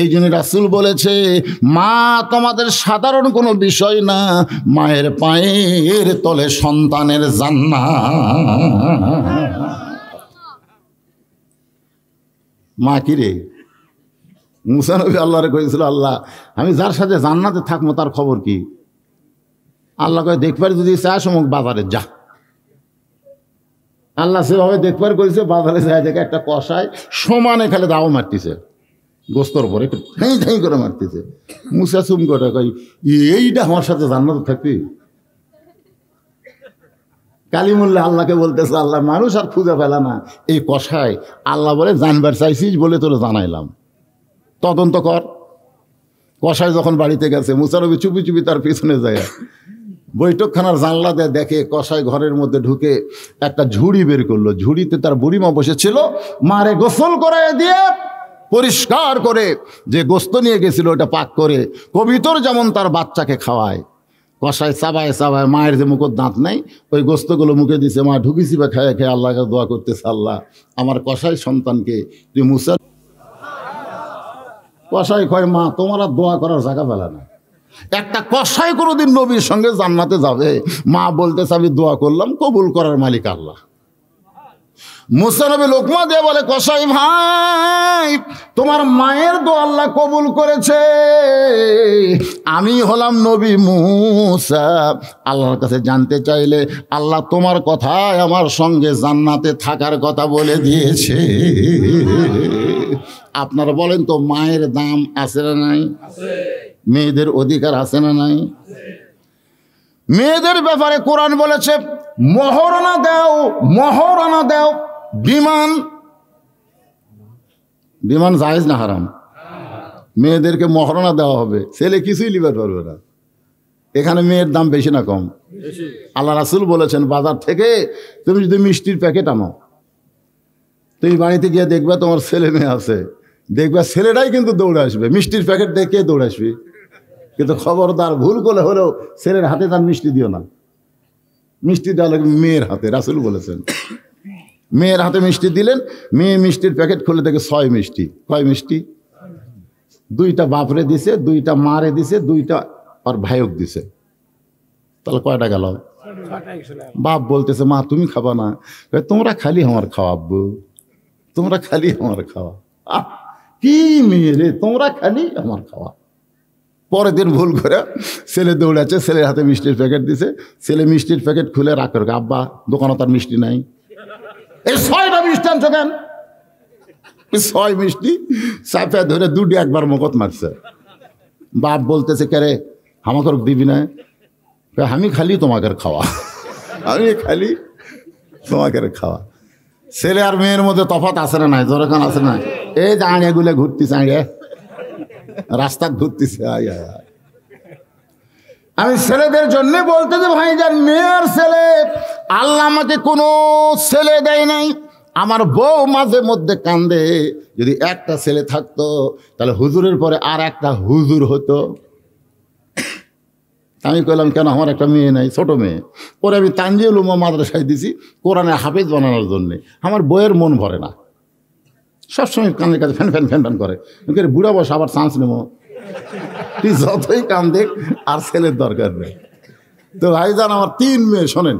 এই জন্য রাসূল বলেছে মা তোমাদের সাধারণ কোনো বিষয় না, মায়ের পায়ের তলে সন্তানের জান্নাত। মা কি রে? মুসা নবী আল্লাহরে কইছিল আল্লাহ আমি যার সাথে জান্নাতে থাকবো তার খবর কি? আল্লাহ কয় দেখবার যদি চাস অমুক বাজারে যা। আল্লাহ সেভাবে দেখবার করেছে, বাজারে যায় দেখে একটা কষায় সমানে খেলে দাও মারতেছে, গোস্তর পরে একটু ঠাই ঠাই করে মারতেছে। মুসা চুম করে কই, এইটা আমার সাথে জান্নাত থাকবি? কালিমুল্লাহ আল্লাহকে বলতেছে, আল্লাহ মানুষ আর খুঁজে ফেলা না, এই কষায় আল্লাহ বলে জানবার চাইছিস বলে তোর জানাইলাম, তদন্ত কর। কষায় যখন বাড়িতে গেছে, মুসা নবী চুপি চুপি তার পিছনে যায়, বৈঠকখানার জানলা দিয়ে দেখে কষায় ঘরের মধ্যে ঢুকে একটা ঝুড়ি বের করলো। ঝুড়িতে তার বুড়িমা বসেছিল, মারে গোসল করে দিয়ে পরিষ্কার করে যে গোস্ত নিয়ে গেছিল ওটা পাক করে কবিতর যেমন তার বাচ্চাকে খাওয়ায়, কষায় চাবায় চাবায়, মায়ের যে মুখের দাঁত নেই ওই গোস্তগুলো মুখে দিছে, মা ঢুকিছি বা খেয়ে খেয়ে আল্লাহকে দোয়া করতেছে, আল্লাহ আমার কষাই সন্তানকে তুই মুসা। কষাই কয়, মা তোমার আর দোয়া করার জায়গা পেলে না। একটা কষাই কোনোদিন নবীর সঙ্গে জান্নাতে যাবে? মা বলতেছে আমি দোয়া করলাম, কবুল করার মালিক আল্লাহ। মুসা নবী লোকমা দিয়ে বলে, কষাই ভাই তোমার মায়ের দোয়া আল্লাহ কবুল করেছে, আমি হলাম নবী মুসা, আল্লাহর কাছে জানতে চাইলে আল্লাহ তোমার কথায় আমার সঙ্গে জান্নাতে থাকার কথা বলে দিয়েছে। আপনারা বলেন তো, মায়ের দাম আছে না নাই? মেয়েদের অধিকার আছে না নাই? মেয়েদের ব্যাপারে কোরআন বলেছে মহরণা দাও, মহরণা দাও। বিমান বিমান জায়েজ না হারাম? মেয়েদেরকে মহরণা দেওয়া হবে, ছেলে কিছুই লিবার পারবে না। এখানে মেয়ের দাম বেশি না কম? আল্লাহ রাসূল বলেছেন, বাজার থেকে তুমি যদি মিষ্টির প্যাকেট আনো, তুমি বাড়িতে গিয়ে দেখবে তোমার ছেলে মেয়ে আছে, দেখবে ছেলেটাই কিন্তু দৌড়ে আসবে, মিষ্টির প্যাকেট দেখে দৌড়ে আসবে। কিন্তু খবরদার ভুল করে হলেও ছেলের হাতে তার মিষ্টি দিও না, মিষ্টি দেওয়া লাগবে মেয়ের হাতে। রাসূল বলেছেন মেয়ের হাতে মিষ্টি দিলেন, মেয়ে মিষ্টির প্যাকেট খুলে দেখে 6 মিষ্টি। কয় মিষ্টি? 2টা বাপরে দিছে, 2টা মারে দিছে, 2টা আর ভাইক দিছে। তাহলে কয়টা গেল? বাপ বলতেছে, মা তুমি খাবা না? তোমরা খালি আমার খাওয়াবো, তোমরা খালি আমার খাওয়া। কি মেয়ে রে, তোমরা খালি আমার খাওয়া। পরের দিন ভুল করে ছেলে দৌড়াচ্ছে, ছেলের হাতে মিষ্টির প্যাকেট দিছে, ছেলে মিষ্টির প্যাকেট খুলে রাগ করে, আব্বা দোকানে তার মিষ্টি নাই। এই 6টা মিষ্টি আনছো কেন? 6 মিষ্টি চাপে ধরে 2টি একবার মুখত মারছে। বাপ বলতেছে, কে রে আমাকে দিবি না? আমি খালি তোমাকে খাওয়া, আমি খালি তোমাকে খাওয়া। ছেলে আর মেয়ের মধ্যে তফাৎ আছে না নাই? জোরখান আছে না? এই যে আড়িয়াগুলো ঘুরতেছে, আড়িয়া রাস্তা ঘুরতেছে। আমি ছেলেদের জন্য বলতে যে ভাই, যার মেয়ের ছেলে, আল্লাহ আমাকে কোনো ছেলে দেয় নাই। আমার বউ মাঝে মধ্যে কান্দে, যদি একটা ছেলে থাকতো তাহলে হুজুরের পরে আর একটা হুজুর হতো। আমি কইলাম, কেন আমার একটা মেয়ে নাই, ছোট মেয়ে, পরে আমি তানজিউল উলুম মাদ্রাসায় দিছি কোরআনে হাফেজ বানানোর জন্যে। আমার বইয়ের মন ভরে না, সবসময় কানের কাছে ফ্যান ফ্যান ফ্যান ফ্যান করে। বুড়া বয়স আবার চান্স নেব, তুই যতই কান্দে আর ছেলের দরকার নেই। তো ভাইজান আমার 3 মেয়ে, শোনেন,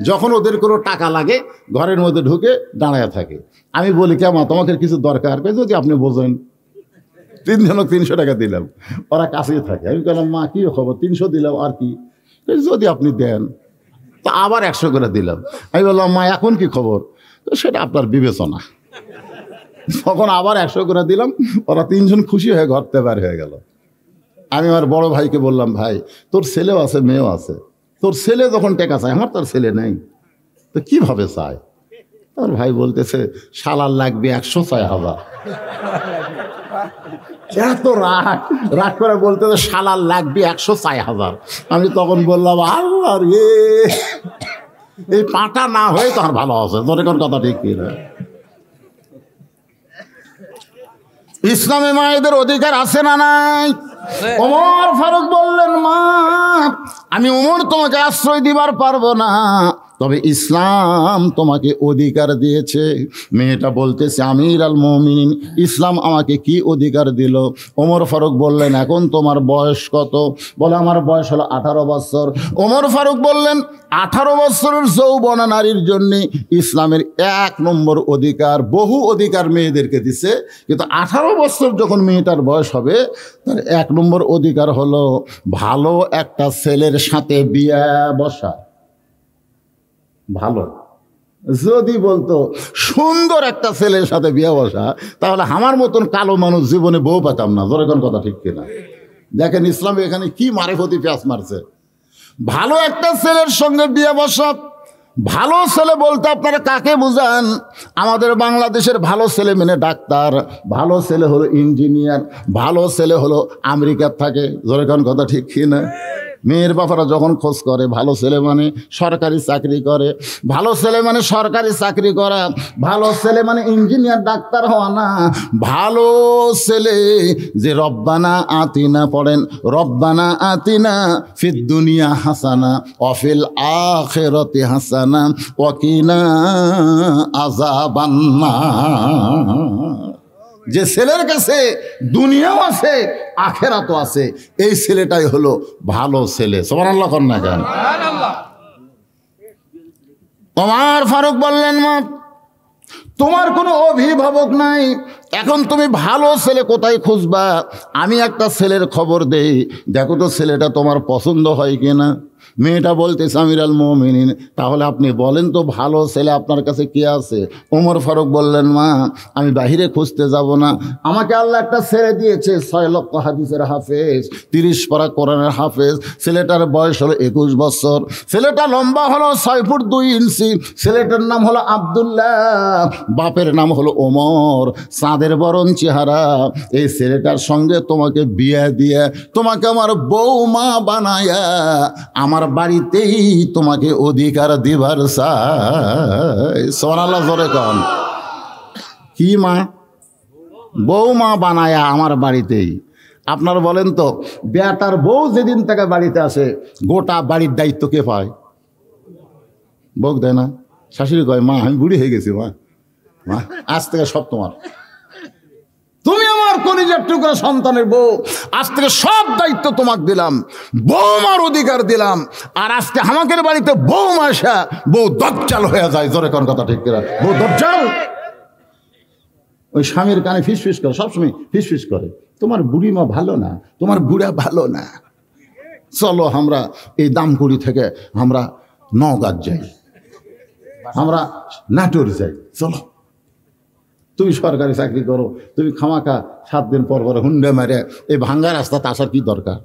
যখন ওদের কোনো টাকা লাগে ঘরের মধ্যে ঢুকে দাঁড়ায় থাকে। আমি বলি, কেমন তোমাকে কিছু দরকার? যদি আপনি বোঝেন। 3 জনক 300 টাকা দিলাম, ওরা কাছেই থাকে। আমি বললাম, মা কি খবর? 300 দিলাম, আর কি? যদি আপনি দেন। তো আবার 100 করে দিলাম। আমি বললাম, মা এখন কি খবর? তো সেটা আপনার বিবেচনা। তখন আবার 100 করে দিলাম, ওরা 3 জন খুশি হয়ে ঘর থেকে বের হয়ে গেল। আমি আমার বড় ভাইকে বললাম, ভাই তোর ছেলেও আছে মেয়েও আছে, তোর ছেলে যখন টাকা চায়, আমার তোর ছেলে নেই, তো কিভাবে চায়? তোর ভাই বলতেছে, শালার লাগবে 100 চায় হাজার। এত রাগ রাগ করে বলতেছে, শালার লাগবে 100 চায় হাজার। আমি তখন বললাম, আল্লাহ রে, এই পাটা না হয়ে তো আর ভালো আছে। তোর কোন কথা ঠিক কি না? ইসলামে মায়েদের অধিকার আছে না নাই? ওমর ফারুক বললেন, মা আমি ওমর তোমাকে আশ্রয় দিবার পারবো না, তবে ইসলাম তোমাকে অধিকার দিয়েছে। মেয়েটা বলতেছে, আমির আল মুমিনিন, ইসলাম আমাকে কি অধিকার দিল? ওমর ফারুক বললেন, এখন তোমার বয়স কত? বলে, আমার বয়স হলো 18 বছর। ওমর ফারুক বললেন, 18 বছরের যৌবনা নারীর জন্যে ইসলামের 1 নম্বর অধিকার, বহু অধিকার মেয়েদেরকে দিছে, কিন্তু 18 বছর যখন মেয়েটার বয়স হবে, তার 1 নম্বর অধিকার হলো ভালো একটা ছেলের সাথে বিয়ে বসা। ভালো যদি বলতো সুন্দর একটা ছেলের সাথে বিয়ে বসা, তাহলে আমার মতন কালো মানুষ জীবনে বউ পেতাম না। ধরে কোন কথা ঠিক কিনা? দেখেন ইসলাম এখানে কি মারেফতি পেঁয়াজ মারছে। ভালো একটা ছেলের সঙ্গে বিয়ে বসা। ভালো ছেলে বলতে আপনারা কাকে বুঝান? আমাদের বাংলাদেশের ভালো ছেলে মানে ডাক্তার, ভালো ছেলে হলো ইঞ্জিনিয়ার, ভালো ছেলে হলো আমেরিকার থাকে। ধরে কোন কথা ঠিক কিনা? মেয়ের বাবারা যখন খোঁজ করে ভালো ছেলে মানে সরকারি চাকরি করে, ভালো ছেলে মানে সরকারি চাকরি করা, ভালো ছেলে মানে ইঞ্জিনিয়ার ডাক্তার হওয়া না। ভালো ছেলে যে রব্বানা আতিনা পড়েন, রব্বানা আতিনা ফিদ দুনিয়া হাসানা ওয়াফিল আখিরাতি হাসানা ওয়া কিনা আযাবান্নার। যে ছেলের কাছে দুনিয়াও আছে আখেরাতও আছে, এই ছেলেটাই হলো ভালো ছেলে। সুবহানাল্লাহ কর না কেন? ওমর ফারুক বললেন, মা তোমার কোনো অভিভাবক নাই, এখন তুমি ভালো ছেলে কোথায় খুঁজবা? আমি একটা ছেলের খবর দেই, দেখো তো ছেলেটা তোমার পছন্দ হয় কিনা। মেয়েটা বলতেছে আমিরুল মুমিনিন, তাহলে আপনি বলেন তো ভালো ছেলে আপনার কাছে কি আছে? ওমর ফারুক বললেন, মা আমি বাহিরে খুঁজতে যাব না, আমাকে আল্লাহ একটা ছেলে দিয়েছে 6 লক্ষ হাদিসের হাফেজ, 30 পারা কোরআনের হাফেজ। ছেলেটার বয়স হলো 21 বছর, ছেলেটা লম্বা হলো 6 ফুট 2 ইঞ্চি, ছেলেটার নাম হলো আব্দুল্লাহ, বাপের নাম হলো ওমর, চাঁদের বরণ চেহারা। এই ছেলেটার সঙ্গে তোমাকে বিয়ে দিয়ে তোমাকে আমার বৌমা বানায়া আমার বাড়িতেই তোমাকে অধিকার দিবার চাই। সুবহানাল্লাহ জোরে কন। কি মা? বৌমা বানায়া আমার বাড়িতেই। আপনার বলেন তো, বেটার বউ যেদিন থেকে বাড়িতে আসে গোটা বাড়ির দায়িত্ব কে পায়? বউ দেয় না? শাশুড়ি কয়, মা আমি বুড়ি হয়ে গেছি, মা মা আজ থেকে সব তোমার, তুমি আমার কলিজার টুকরা সন্তানের বউ, আজ থেকে সব দায়িত্ব তোমাকে দিলাম, বৌমার অধিকার দিলাম। আর আজকে আমাদের বাড়িতে বৌমা আসা বউ দজ্জাল হয়ে যায়। জোরে কোন কথা ঠিক কিনা? বউ দজ্জাল। ওই স্বামীর কানে ফিসফিস করে, সবসময় ফিসফিস করে, তোমার বুড়ি মা ভালো না, তোমার বুড়া ভালো না, চলো আমরা এই দামকুড়ি থেকে আমরা নওগাঁ যাই, আমরা নাটোর যাই, চলো। তুমি সরকারি চাকরি করো, তুমি খামাখা 7 দিন পর পর হুন্ডে মারে এই ভাঙ্গা রাস্তাতে আসার কি দরকার?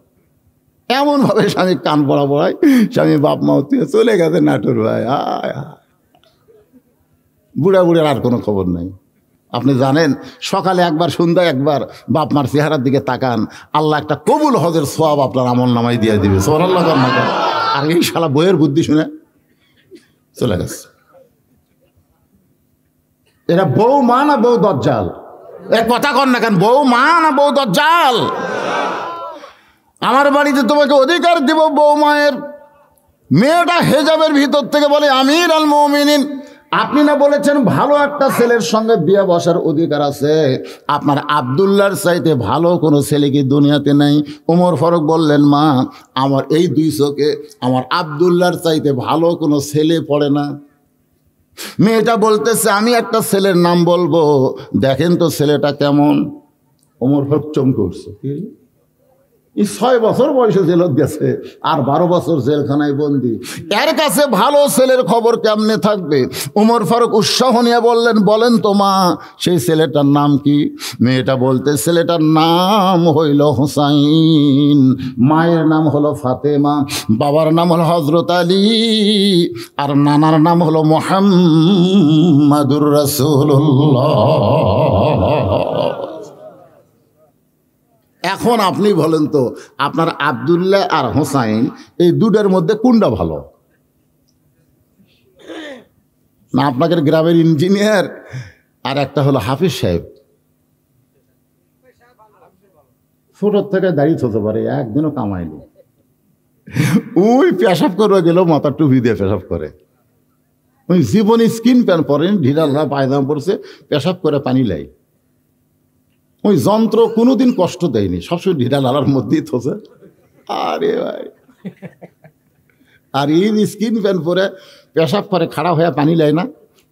এমনভাবে স্বামী কান পড়া পড়ায়, স্বামী বাপ মা চলে গেছে নাটোর। ভাই বুড়া বুড়ার আর কোনো খবর নাই। আপনি জানেন, সকালে একবার সন্ধ্যায় একবার বাপ মার চেহারার দিকে তাকান, আল্লাহ একটা কবুল হজের সওয়াব আপনার আমল নামাই দিয়ে দিবে। সুবহানাল্লাহ। আর এই শালা বইয়ের বুদ্ধি শুনে চলে গেছে। এরা বউ মা না বউ দজ্জাল? এক কথা কর না কেন, বউ মা না বউ দজ্জাল? আমার বাড়িতে তোমাকে অধিকার দিব বউ মায়ের। মেয়েটা হেজাবের ভিতর থেকে বলে, আমিরুল মুমিনিন আপনি না বলেছেন ভালো একটা ছেলের সঙ্গে বিয়ে বসার অধিকার আছে, আপনার আব্দুল্লাহর চাইতে ভালো কোনো ছেলে কি দুনিয়াতে নাই? ওমর ফারুক বললেন, মা আমার এই 2 চোখে আমার আব্দুল্লাহর চাইতে ভালো কোনো ছেলে পড়ে না। মেয়েটা বলতেছে, আমি একটা ছেলের নাম বলবো, দেখেন তো ছেলেটা কেমন। ওমর ফারুক চমকে উঠছে, 6 বছর বয়সে জেলত গেছে আর 12 বছর জেলখানায় বন্দি, এর কাছে ভালো ছেলের খবর কেমনে থাকবে? ওমর ফারুক উৎসাহ নিয়ে বললেন, বলেন তো মা সেই ছেলেটার নাম কি? মেয়েটা বলতে, ছেলেটার নাম হইল হুসাইন, মায়ের নাম হলো ফাতেমা, বাবার নাম হলো হজরত আলী, আর নানার নাম হলো মুহাম্মাদুর রাসূলুল্লাহ। এখন আপনি বলেন তো, আপনার আব্দুল্লাহ আর হোসাইন এই দুটার মধ্যে কোনটা ভালো? না আপনাদের গ্রামের ইঞ্জিনিয়ার আর একটা হলো হাফিজ সাহেব। ছোটোর থেকে দাঁড়িয়ে হতে পারে, একদিনও কামায়নি। ওই পেশাব করে গেলেও মাথার টুপি দিয়ে পেশাব করে, ওই জীবনে স্কিন প্যান্ট পরেন, ঢিলা পায়জামা পড়ছে, পেশাব করে পানি লাই। ওই যন্ত্র কোনোদিন কষ্ট দেয়নি, সবসময় ঢিলা লালার মধ্যেই থসে। আরে ভাই, আর এই স্কিন প্যান্ট পরে পেশাব করে খাড়া হয়ে পানি লাই না,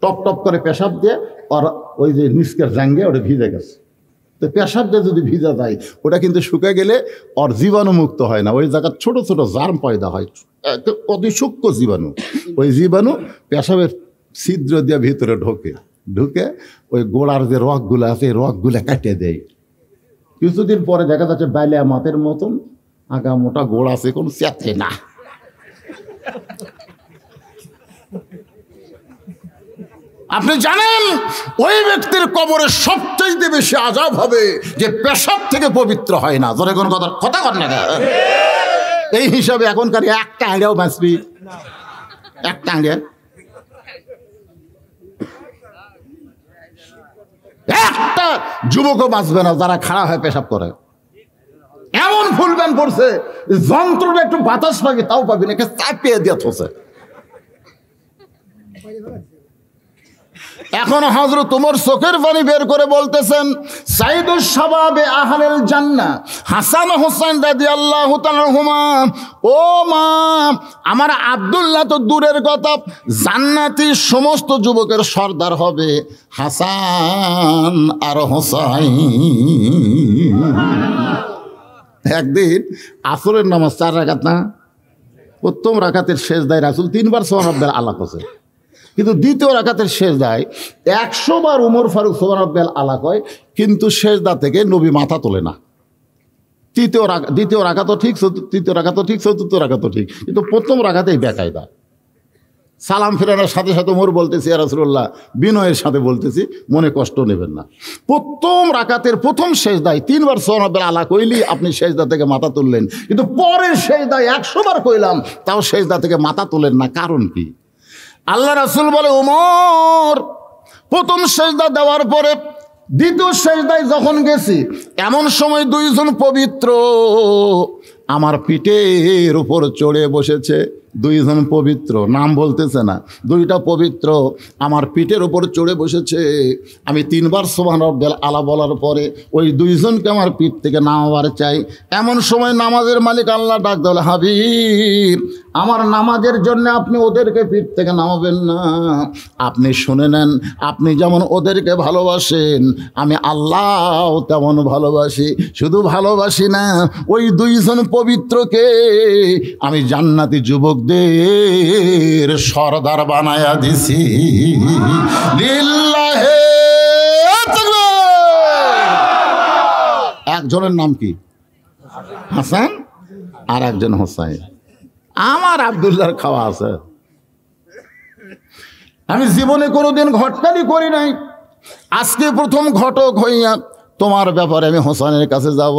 টপ টপ করে পেশাব দিয়ে, আর ওই যে নিষ্কের জাঙ্গে ওটা ভিজে গেছে। তো পেশাব দিয়ে যদি ভিজা যায়, ওটা কিন্তু শুকে গেলে ওর জীবাণু মুক্ত হয় না, ওই জায়গায় ছোট ছোট জার্ম পয়দা হয়, অতি সূক্ষ্ম জীবাণু। ওই জীবাণু পেশাবের ছিদ্র দিয়ে ভিতরে ঢুকে ওই গোড়ার যে রগগুলো আছে এই রগগুলো কাটিয়ে দেয়। কিছুদিন পরে দেখা যাচ্ছে বাইলিয়া মাতের মতন আগা মোটা গোড় আছে, কোনো চেতে না। আপনি জানেন ওই ব্যক্তির কবরে সবচেয়ে বেশি আযাব হবে যে পেশাব থেকে পবিত্র হয় না। ধরে কোন কথা কর না। এই হিসাবে এখনকার একটা আইডিয়াও বাঁচবি, একটা আইডিয়া, একটা যুবকও বাঁচবে না যারা খাড়া হয়ে পেশাব করে। এমন ফুল প্যান্ট পড়ছে যন্ত্রটা একটু বাতাস পাবি তাও পাবি না, চাপিয়ে দিয়ে থসে। এখন হযরত ওমর চোখের পানি বের করে বলতেছেন, সাইদুস শাবাবে আহলেল জান্নাহ হাসান হোসেন রাদিয়াল্লাহু তাআলা আনহুমা, ও মা, আমার আব্দুল্লাহ তো দূরের কথা, জান্নাতি সমস্ত যুবকের সর্দার হবে হাসান আর হোসাইন। একদিন আসরের নামাজ 4 রাকাত না, প্রথম রাকাতের শেষদায় রাসূল 3 বার সুবহানাল্লাহ আল্লাহ কসে, কিন্তু দ্বিতীয় রাকাতের শেষদায় 100 বার উমর ফারুক সুবহানাল্লাহ আল্লাহ কয়, কিন্তু শেষদা থেকে নবী মাথা তোলে না। দ্বিতীয় রাকাতও ঠিক, তৃতীয় রাকাতও ঠিক, চতুর্থ রাকাতও ঠিক, কিন্তু প্রথম রাকাতেই বেকায়দা। সালাম ফেরানোর সাথে সাথে ওমর বলতেছি, ইয়া রাসূলুল্লাহ, বিনয়ের সাথে বলতেছি, মনে কষ্ট নেবেন না। প্রথম রাকাতের প্রথম শেষদায় 3 বার সুবহানাল্লাহ আল্লাহ কইলি আপনি শেষদা থেকে মাথা তুললেন, কিন্তু পরের শেষদায় 100 বার কইলাম তাও শেষদা থেকে মাথা তোলেন না, কারণ কি? আল্লাহ রাসূল বলে, ওমর, প্রথম সেজদা দেওয়ার পরে দ্বিতীয় সেজদায় যখন গেছি এমন সময় 2 জন পবিত্র আমার পিঠের উপর চড়ে বসেছে। 2 জন পবিত্র, নাম বলতেছে না, 2টা পবিত্র আমার পিঠের উপর চড়ে বসেছে। আমি 3 বার সুবহানাল্লাহ আলা বলার পরে ওই 2 জনকে আমার পিঠ থেকে নামাবার চাই। এমন সময় নামাজের মালিক আল্লাহ ডাক দিল, হাবিব, আমার নামাজের জন্য আপনি ওদেরকে পিঠ থেকে নামাবেন না। আপনি শুনে নেন, আপনি যেমন ওদেরকে ভালোবাসেন আমি আল্লাহ তেমন ভালোবাসি। শুধু ভালোবাসি না, ওই 2 জন পবিত্রকে আমি জান্নাতি যুবকদের সরদার বানায়া দিছি। লিল্লাহে তাকবীর। একজনের নাম কি? হাসান, আর একজন হোসাইন। আমার আব্দুল্লাহর খাওয়া আছে। আমি জীবনে কোনোদিন ঘটকালি করি নাই, আজকে প্রথম ঘটক হইয়া তোমার ব্যাপারে আমি হোসাইনের কাছে যাব।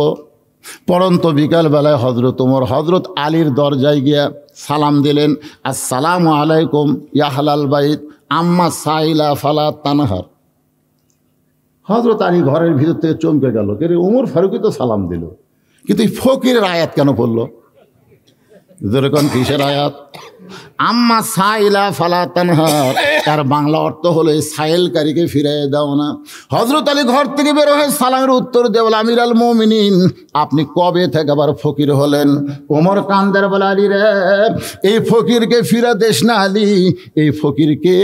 পরন্ত বিকালবেলায় হজরত ওমর হজরত আলীর দরজায় গিয়া সালাম দিলেন, আসসালামু আলাইকুম ইয়া আহলাল বাইত আম্মা সাইলা ফালা তানহার। হজরত আলী ঘরের ভিতর থেকে চমকে গেল, কে রে, ওমর ফারুকই তো সালাম দিল, কিন্তু এই ফকিরের আয়াত কেন পড়লো? যেরকম কিসের আয়াত? আম্মা সাইলা ফালা তানহার, তার বাংলা অর্থ হলো সাইলকারীকে ফিরিয়ে দাও না। হযরত আলী ঘর থেকে বের হয়ে সালামের উত্তর দিয়ে বলে, আমিরুল মুমিনিন, আপনি কবে থেকে আবার ফকির হলেন? ওমর কান্দের বলে, আলী রে, এই ফকিরকে ফিরে দেশ না আলী, এই ফকিরকে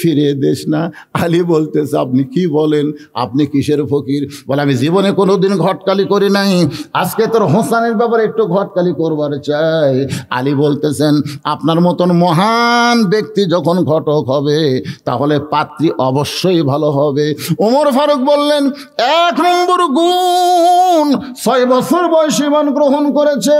ফিরে দেশ না। আলী বলতেছে, আপনি কি বলেন? আপনি কিসের ফকির? বলে, আমি জীবনে কোনোদিন ঘটকালি করি নাই, আজকে তোর হোসানের ব্যাপারে একটু ঘটকালি করবার চাই। আলী বলতেছেন, আপনার মতন মহান ব্যক্তি যখন ঘটক হবে তাহলে পাত্রী অবশ্যই ভালো হবে। ওমর ফারুক বললেন, 1 নম্বর গুণ 6 বছর বয়সে ঈমান গ্রহণ করেছে।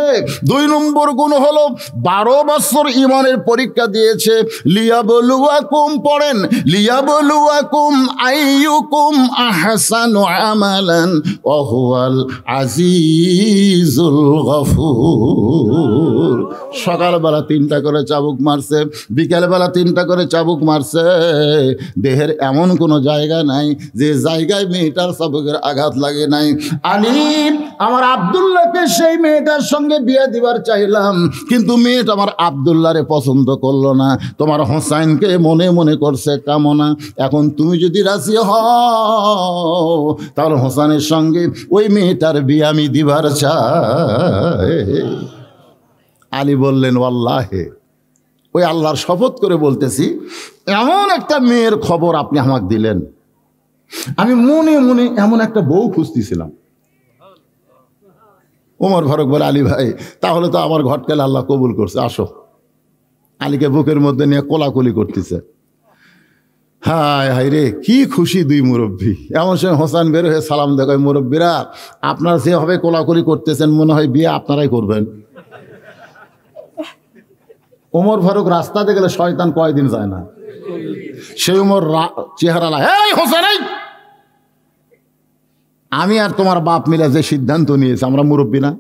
2 নম্বর গুণ হলো 12 বছর ঈমানের পরীক্ষা দিয়েছে। লিয়াবলুয়াকুম, পড়েন, লিয়াবলুয়াকুম আইয়ুকুম আহসানু আমালান ওয়া হুয়াল আজিজুল গফুর। সকালবেলা 3টা করে চাবুক মারছে, বিকালবেলা 3টা করে চাবুক মারছে। দেহের এমন কোনো জায়গা নাই যে জায়গায় মেয়েটার চাবুকের আঘাত লাগে নাই। আলী, আমার আব্দুল্লাহকে সেই মেয়েটার সঙ্গে বিয়ে দিবার চাইলাম, কিন্তু মেয়েটা আমার আব্দুল্লাহরে পছন্দ করলো না, তোমার হোসাইনকে মনে মনে করছে কামনা। এখন তুমি যদি রাজি হও তাহলে হোসাইনের সঙ্গে ওই মেয়েটার বিয়ে আমি দিবার চাই। আলী বললেন, ওয়াল্লাহে, ওই আল্লাহর শপথ করে বলতেছি, এমন একটা মেয়ের খবর আপনি আমাকে দিলেন, আমি মনে মনে এমন একটা বউ খুঁজতেছিলাম। ওমর ফারুক বলে, আলী ভাই, তাহলে তো আমার ঘটকালে আল্লাহ কবুল করছে, আসো। আলীকে বুকের মধ্যে নিয়ে কোলাকুলি করতেছে। হায় হায় রে, কি খুশি দুই মুরব্বী। এমন সময় হোসেন বের হয়ে সালাম দেখায়, মুরব্বীরা আপনারা যেভাবে কোলাকুলি করতেছেন মনে হয় বিয়ে আপনারাই করবেন। ওমর ফারুক রাস্তাতে গেলে শয়তান কয়দিন যায় না, সেই ওমর চেহারা এই হোসেন, আমি আর তোমার বাপ মিলে যে সিদ্ধান্ত নিয়েছে, আমরা মুরব্বী না,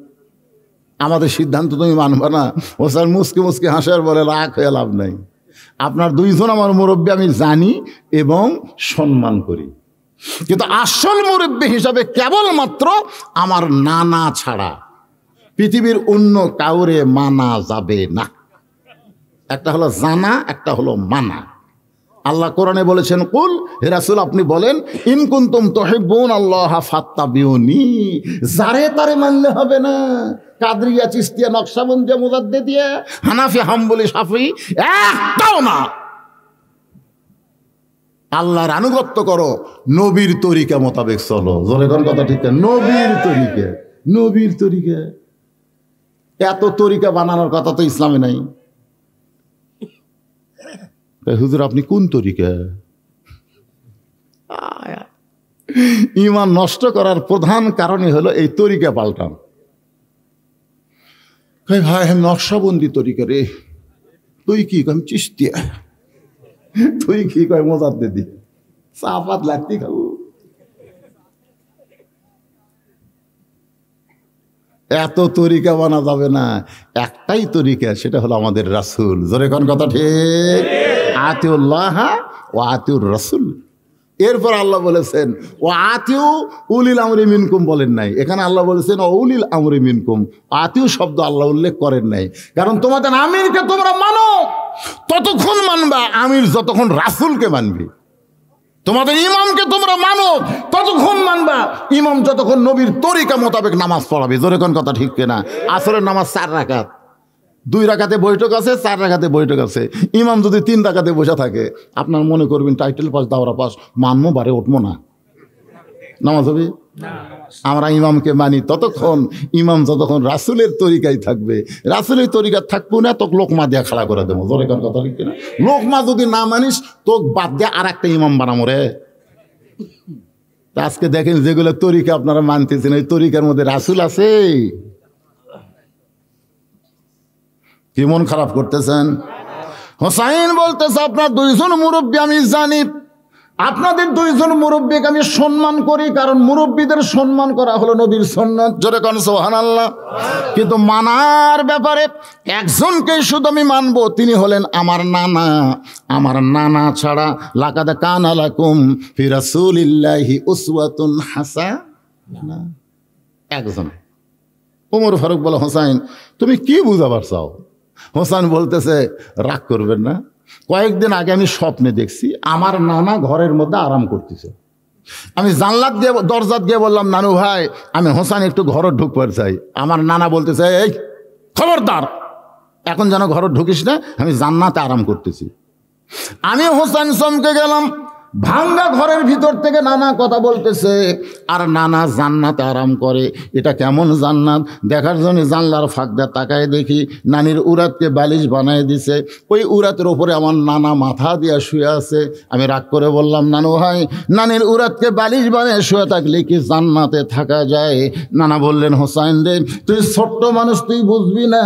আমাদের সিদ্ধান্ত তুমি মানবা না? হোসেন মুসকি মুসকি হাসার বলে, রাগ হয়ে লাভ নাই, আপনার দুইজন আমার মুরব্বী আমি জানি এবং সম্মান করি, কিন্তু আসল মুরব্বী হিসাবে কেবলমাত্র আমার নানা ছাড়া পৃথিবীর অন্য কাউরে মানা যাবে না। একটা হলো জানা, একটা হলো মানা। আল্লাহ কোরআনে বলেছেন, কুল, হে রাসূল আপনি বলেন, ইন কুনতুম তুহিব্বুন আল্লাহ ফাত্তাবিউনি, যারে তারে মানলে হবে না। কাদরিয়া, চিশতিয়া, নকশবন্দিয়া, মুজাদ্দিদিয়া, হানাফি, হাম্বলি, শাফি একটাও না। আল্লাহর আনুগত্য করো, নবীর তরিকা মোতাবেক চলো। জোরে কোন কথা ঠিক? নবীর তরিকা, নবীর তরিকা। এত তরিকা বানানোর কথা তো ইসলামে নাই। হুজুর আপনি কোন তরিকা? ঈমান নষ্ট করার প্রধান কারণই হলো এই তরিকা পাল্টান। ভাই আমি নকশবন্দি তরিকা রে। তুই কি? আমি চিশতিয়া। তুই কি? কয় মুজাদ্দিদি। চাপাত লাগতি খাবো। এত তরিকা বানা যাবে না, একটাই তরিকা, সেটা হলো আমাদের রাসূল। জোরে কোন কথা ঠিক? আতিউল্লাহ ও আতিউর রাসূল। এরপর আল্লাহ বলেছেন ও আতিউ উলিল আমরি মিনকুম, বলেন নাই। এখানে আল্লাহ বলেছেন ও উলিল আমরি মিনকুম। আতিউ শব্দ আল্লাহ উল্লেখ করেন নাই, কারণ তোমাদের আমিরকে তোমরা মানো, ততক্ষণ মানবা আমির যতক্ষণ রাসূলকে মানবি। তোমাদের ইমামকে তোমরা মানো, ততক্ষণ মানবা ইমাম যতক্ষণ নবীর তরিকা মোতাবেক নামাজ পড়াবে। জোরে কোন কথা ঠিক কিনা? আসরের নামাজ 4 রাকাত, 2 রাকাতে বৈঠক আছে, 4 রাকাতে বৈঠক আছে। ইমাম যদি 3 রাকাতে বসে থাকে, আপনার মনে করবেন টাইটেল পাস, দাওরা পাস, মানবো, বারে উঠবো না, নামাজ হবে? আমরা ইমামকে মানি ততক্ষণ, ইমাম যতক্ষণ রাসূলের তরিকায় থাকবে। রাসূলের তরিকা থাকবো না তো লোকমা দিয়া খাড়া করে দেবো। জোরে কোন কথা ঠিক কিনা? লোকমা যদি না মানিস তো বাদ দিয়ে আর একটা ইমাম বানাবো রে। আজকে দেখেন যেগুলো তরিকা আপনারা মানতেছেন, ওই তরিকার মধ্যে রাসূল আছে। কি মন খারাপ করতেছেন? হোসাইন বলতেছে, আপনার 2 জন মুরব্বী আমি জানি, আপনাদের 2 জন মুরব্বীকে আমি সম্মান করি, কারণ মুরব্বীদের সম্মান করা হলো নবীর সুন্নাত। জোরে কোন সুবহানাল্লাহ। কিন্তু মানার ব্যাপারে একজনকেই শুধু আমি মানবো, তিনি হলেন আমার নানা। আমার নানা ছাড়া লাকাদ কানা লাকুম ফি রাসূলিল্লাহি উসওয়াতুন হাসানাহ, একজন। ওমর ফারুক বলে, হোসাইন তুমি কি বুঝাবার চাও? হোসেন বলতেছে, রাগ করবেন না, কয়েকদিন আগে আমি স্বপ্নে দেখছি আমার নানা ঘরের মধ্যে আরাম করতেছে। আমি জানলাত দিয়ে, দরজাত দিয়ে বললাম, নানু ভাই আমি হোসেন একটু ঘরে ঢুকবার চাই। আমার নানা বলতেছে, এই খবরদার, এখন যেন ঘরে ঢুকিস না, আমি জান্নাতে আরাম করতেছি। আমি হোসেন চমকে গেলাম। ভাঙ্গা ঘরের ভিতর থেকে নানা কথা বলতেছে, আর নানা জান্নাতে আরাম করে। এটা কেমন জান্নাত দেখার জন্য জানলার ফাঁক দিয়ে তাকায় দেখি নানির উরাতকে বালিশ বানায় দিছে। ওই উরাতের ওপরে আমার নানা মাথা দিয়ে শুয়ে আছে। আমি রাগ করে বললাম, নানু ভাই নানির উরাতকে বালিশ বানিয়ে শুয়ে থাকলে কি জান্নাতে থাকা যায়? নানা বললেন, হোসাইন রে তুই ছোট্ট মানুষ, তুই বুঝবি না।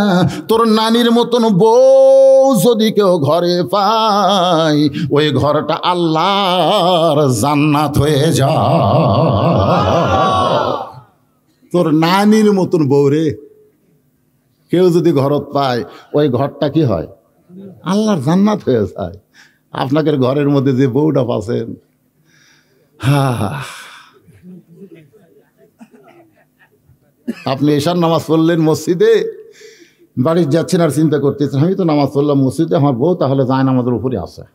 তোর নানির মতন বউ যদি কেউ ঘরে পায়, ওই ঘরটা আল্লাহ জান্নাত হয়ে যা। তোর নানির মতন বউ রে কেউ যদি ঘরত পায়, ওই ঘরটা কি হয়? আল্লাহর জান্নাত হয়ে যায়। আপনাদের ঘরের মধ্যে যে বউটা পাচ্ছেন, আপনি এশার নামাজ পড়লেন মসজিদে, বাড়ি যাচ্ছেন আর চিন্তা করতেছেন, আমি তো নামাজ পড়লাম মসজিদে, আমার বউ তাহলে যায় না আমাদের উপরে আসে,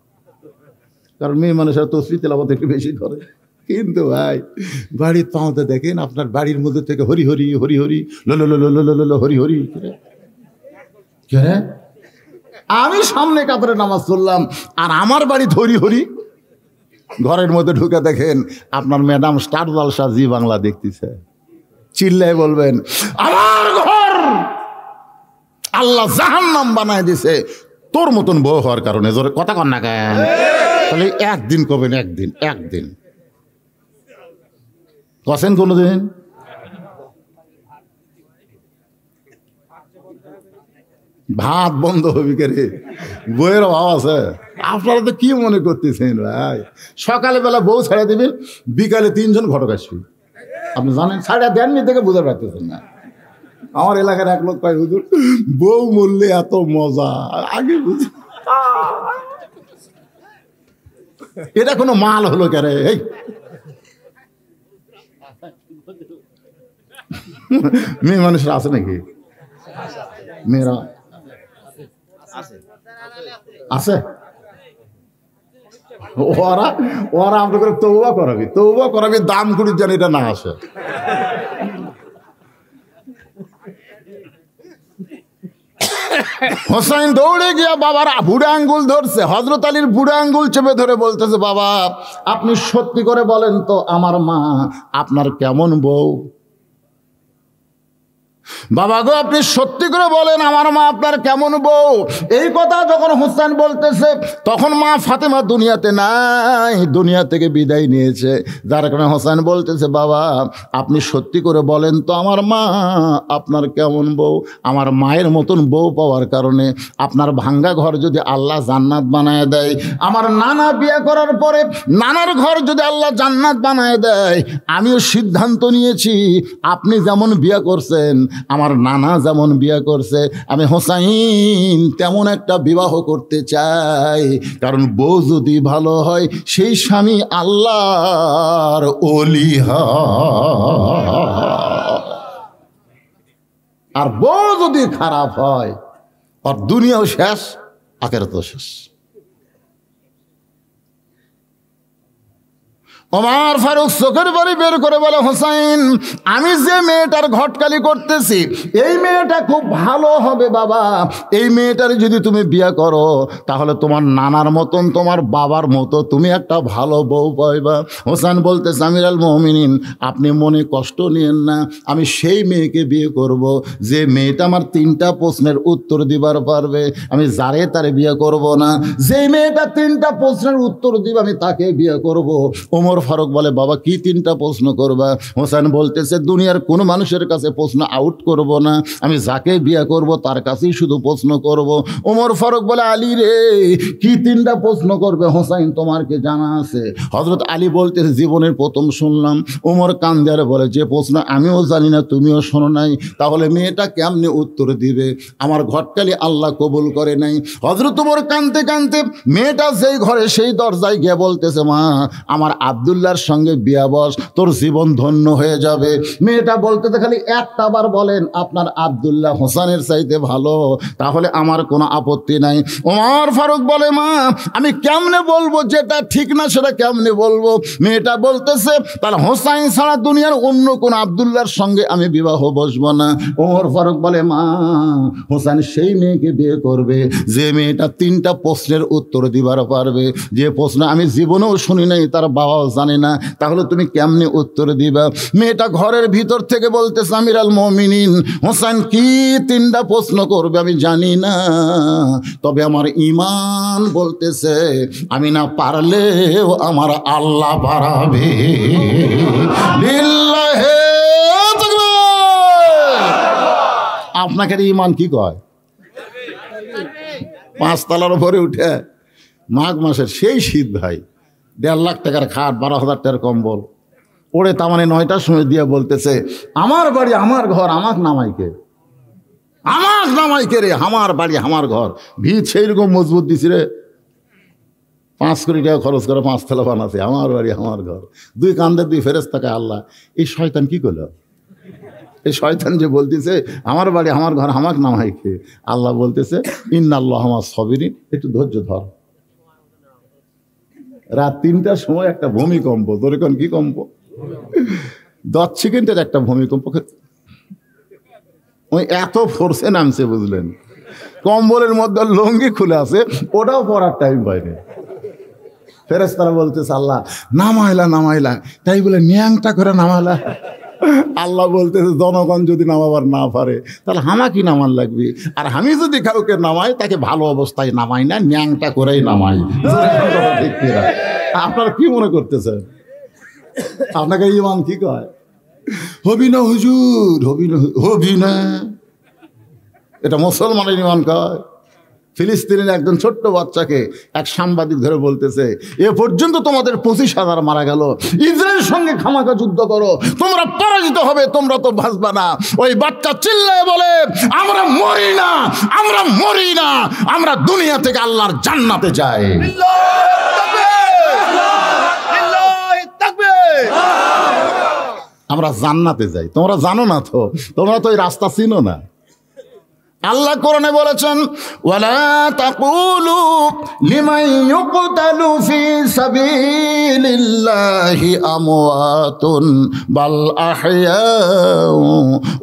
কারণ মেয়ে মানুষের তসবিহ তেলাওয়াত একটু বেশি করে। কিন্তু ভাই বাড়ির পাওতে দেখেন আপনার বাড়ির মধ্যে থেকে হরি হরি হরি হরি লো লো লো লো লো লো হরি হরি। আমি সামনে কাতারে নামাজ পড়লাম আর আমার বাড়ি হরি হরি। ঘরের মধ্যে ঢুকে দেখেন আপনার ম্যাডাম স্টার জলসা জি বাংলা দেখতেছে, চিল্লায় বলবেন, আমার ঘর আল্লাহ জাহান্নাম বানায় দিছে তোর মতন বউ হওয়ার কারণে। জোরে কথা কন না কেন? তাহলে একদিন কবেন, একদিন কছেন কোনোদিন? ভাত বন্ধ হবি কে রে? বইয়ের অভাব আছে? আপনারা তো কি মনে করতেছেন ভাই? সকালে বেলা বউ ছাড়া দিবেন, বিকালে 3 জন ঘটক আসবে। আপনি জানেন, ছাড়া দেননি থেকে বুঝতে পারতেছেন না। আমার এলাকার এক লোক পাই, হুজুর বউ মরলে এত মজা, আগে বুঝি এটা কোনো মাল হলো কে রে? এই মেয়ে মানুষরা আছে নাকি? মেয়েরা আছে? ওরা আমরা করে তৌবা করাবি দাম কুড়ি যেন এটা না আসে। হোসাইন দৌড়ে গিয়া বাবার বুড়া আঙ্গুল ধরছে, হযরত আলীর বুড়া আঙ্গুল চেপে ধরে বলতেছে, বাবা আপনি সত্যি করে বলেন তো আমার মা আপনার কেমন বউ? বাবা গো আপনি সত্যি করে বলেন আমার মা আপনার কেমন বউ? এই কথা যখন হোসেন বলতেছে তখন মা ফাতেমা দুনিয়াতে নাই, দুনিয়া থেকে বিদায় নিয়েছে। যার কারণে হোসেন বলতেছে, বাবা আপনি সত্যি করে বলেন তো আমার মা আপনার কেমন বউ? আমার মায়ের মতন বউ পাওয়ার কারণে আপনার ভাঙ্গা ঘর যদি আল্লাহ জান্নাত বানায় দেয়, আমার নানা বিয়ে করার পরে নানার ঘর যদি আল্লাহ জান্নাত বানায় দেয়, আমিও সিদ্ধান্ত নিয়েছি আপনি যেমন বিয়ে করছেন, আমার নানা যেমন বিয়ে করছে, আমি হোসাইন তেমন একটা বিবাহ করতে চাই। কারণ বউ যদি ভালো হয় সেই স্বামী আল্লাহর ওলি হয়, আর বউ যদি খারাপ হয় আর দুনিয়াও শেষ আখিরাতও শেষ। ওমর ফারুক চোখের বাড়ি বের করে বলে, হোসাইন আমি যে মেয়েটার ঘটকালি করতেছি এই মেয়েটা খুব ভালো হবে বাবা, এই মেয়েটার যদি তুমি বিয়ে করো তাহলে তোমার নানার মতন তোমার বাবার মতো তুমি একটা ভালো বউ পাইবা। হোসেন বলতেছে, আমিরুল মুমিনিন আপনি মনে কষ্ট নিয়েন না, আমি সেই মেয়েকে বিয়ে করব যে মেয়েটা আমার 3টা প্রশ্নের উত্তর দিবার পারবে। আমি যারে তারে বিয়ে করব না, যে মেয়েটা 3টা প্রশ্নের উত্তর দিবে আমি তাকে বিয়ে করব। ওমর ফারুক বলে, বাবা কি 3টা প্রশ্ন করবা? হোসেন বলতেছে, দুনিয়ার কোনো মানুষের কাছে প্রশ্ন আউট করব না, আমি যাকে বিয়ে করব তার কাছেই শুধু প্রশ্ন করব। ওমর ফারুক বলে, আলী রে কি 3টা প্রশ্ন করবে হোসেন তোমার কি জানা আছে? হযরত আলী বলতেছে, জীবনের প্রথম শুনলাম। ওমর কান্দারে বলে, যে প্রশ্ন আমিও জানি না তুমিও শোনো নাই, তাহলে মেয়েটা কেমনে উত্তর দিবে? আমার ঘটকালি আল্লাহ কবুল করে নাই। হযরত ওমর কাঁদতে কাঁদতে মেয়েটা যেই ঘরে সেই দরজায় গিয়ে বলতেছে, মা আমার আব্দুল্লাহর সঙ্গে বিয়া বস, তোর জীবন ধন্য হয়ে যাবে। মেয়েটা বলতেছে, খালি একটা বার বলেন আপনার আব্দুল্লাহ হোসেনের চাইতে ভালো, তাহলে আমার কোনো আপত্তি নাই। ওমর ফারুক বলে, মা আমি কেমনে বলবো যেটা ঠিক না সেটা কেমনে বলবো? মেয়েটা বলতেছে, তাহলে হোসাইন ছাড়া দুনিয়ার অন্য কোন আব্দুল্লাহর সঙ্গে আমি বিবাহ বসবো না। ওমর ফারুক বলে, মা হোসেন সেই মেয়েকে বিয়ে করবে যে মেয়েটা 3টা প্রশ্নের উত্তর দিবার পারবে, যে প্রশ্ন আমি জীবনেও শুনি নাই, তার বাবাও জানে না, তাহলে তুমি কেমনে উত্তর দিবা? মেয়েটা ঘরের ভিতর থেকে বলতেছে, আমিরুল মুমিনিন হোসেন কি 3টা প্রশ্ন করবে আমি জানি না, তবে আমার ঈমান বলতেছে আমি না পারলেও আমার আল্লাহ পারাবে। লিল্লাহে তাকবীর। আপনাকে ঈমান কি কয়? 5 তলার উপরে উঠে মাঘ মাসের সেই শীত ভাই, 1.5 লাখ টাকার খাট, 12,000 টাকার কম্বল ওড়ে তামানে 9টার সময় দিয়ে বলতেছে, আমার বাড়ি আমার ঘর আমাকে নামাইকে, আমাকে নামাইকে রে, আমার বাড়ি আমার ঘর। ভিত সেইরকম মজবুত দিছি রে, 5 কোটি টাকা খরচ করে 5 তলা বানাছে, আমার বাড়ি আমার ঘর। 2 কান্দে 2 ফেরেশতাকে আল্লাহ। এই শয়তান কি করলো? এই শয়তান যে বলতেছে আমার বাড়ি আমার ঘর আমাকে নামাইকে, আল্লাহ বলতেছে ইন্নাল্লাহ মা'আস সাবিরিন, একটু ধৈর্য ধর। রাত 3টার সময় একটা ভূমিকম্প, তোর এখন কি কম্প, 10 সেকেন্ডের একটা ভূমিকম্প, ওই এত ফোর্সে নামছে বুঝলেন, কম্বলের মধ্যে লুঙ্গি খুলে আছে, ওটাও পরার টাইম পায়নি। ফেরেশতারা বলতেছে, আল্লাহ নামাইলা নামাইলা, তাই বলে ন্যাংটা করে নামাইলা। আল্লাহ বলতেছে জনগণ যদি নামাবার না পারে তাহলে হামাকি নামান লাগবে, আর আমি যদি কাউকে নামাই তাকে ভালো অবস্থায় নামাই না, ন্যাংটা করেই নামাই। ঠিক কিনা? আপনারা কি মনে করতেছেন? আপনাকে ইমান কি কয়? হবি না হুজুর, হবি না, এটা মুসলমানের ইমান কয়। ফিলিস্তিনের একজন ছোট্ট বাচ্চাকে এক সাংবাদিক ধরে বলতেছে, এ পর্যন্ত তোমাদের 25,000 মারা গেল, ইসরায়েলের সঙ্গে খামাখা যুদ্ধ করো, তোমরা পরাজিত হবে, তোমরা তো বাঁচবা না। ওই বাচ্চা চিল্লায় বলে, আমরা মরি না, আমরা মরি না, আমরা দুনিয়া থেকে আল্লাহর জান্নাতে যাই। আমরা জান্নাতে যাই। তোমরা জানো না তো, তোমরা তো এই রাস্তা চিনো না। আল্লাহ কোরআনে বলেছেন, ওয়ালা তাকুলু লিমান ইউকতালু ফি সাবিলিল্লাহি আমওয়াতুন বাল আহইয়াউ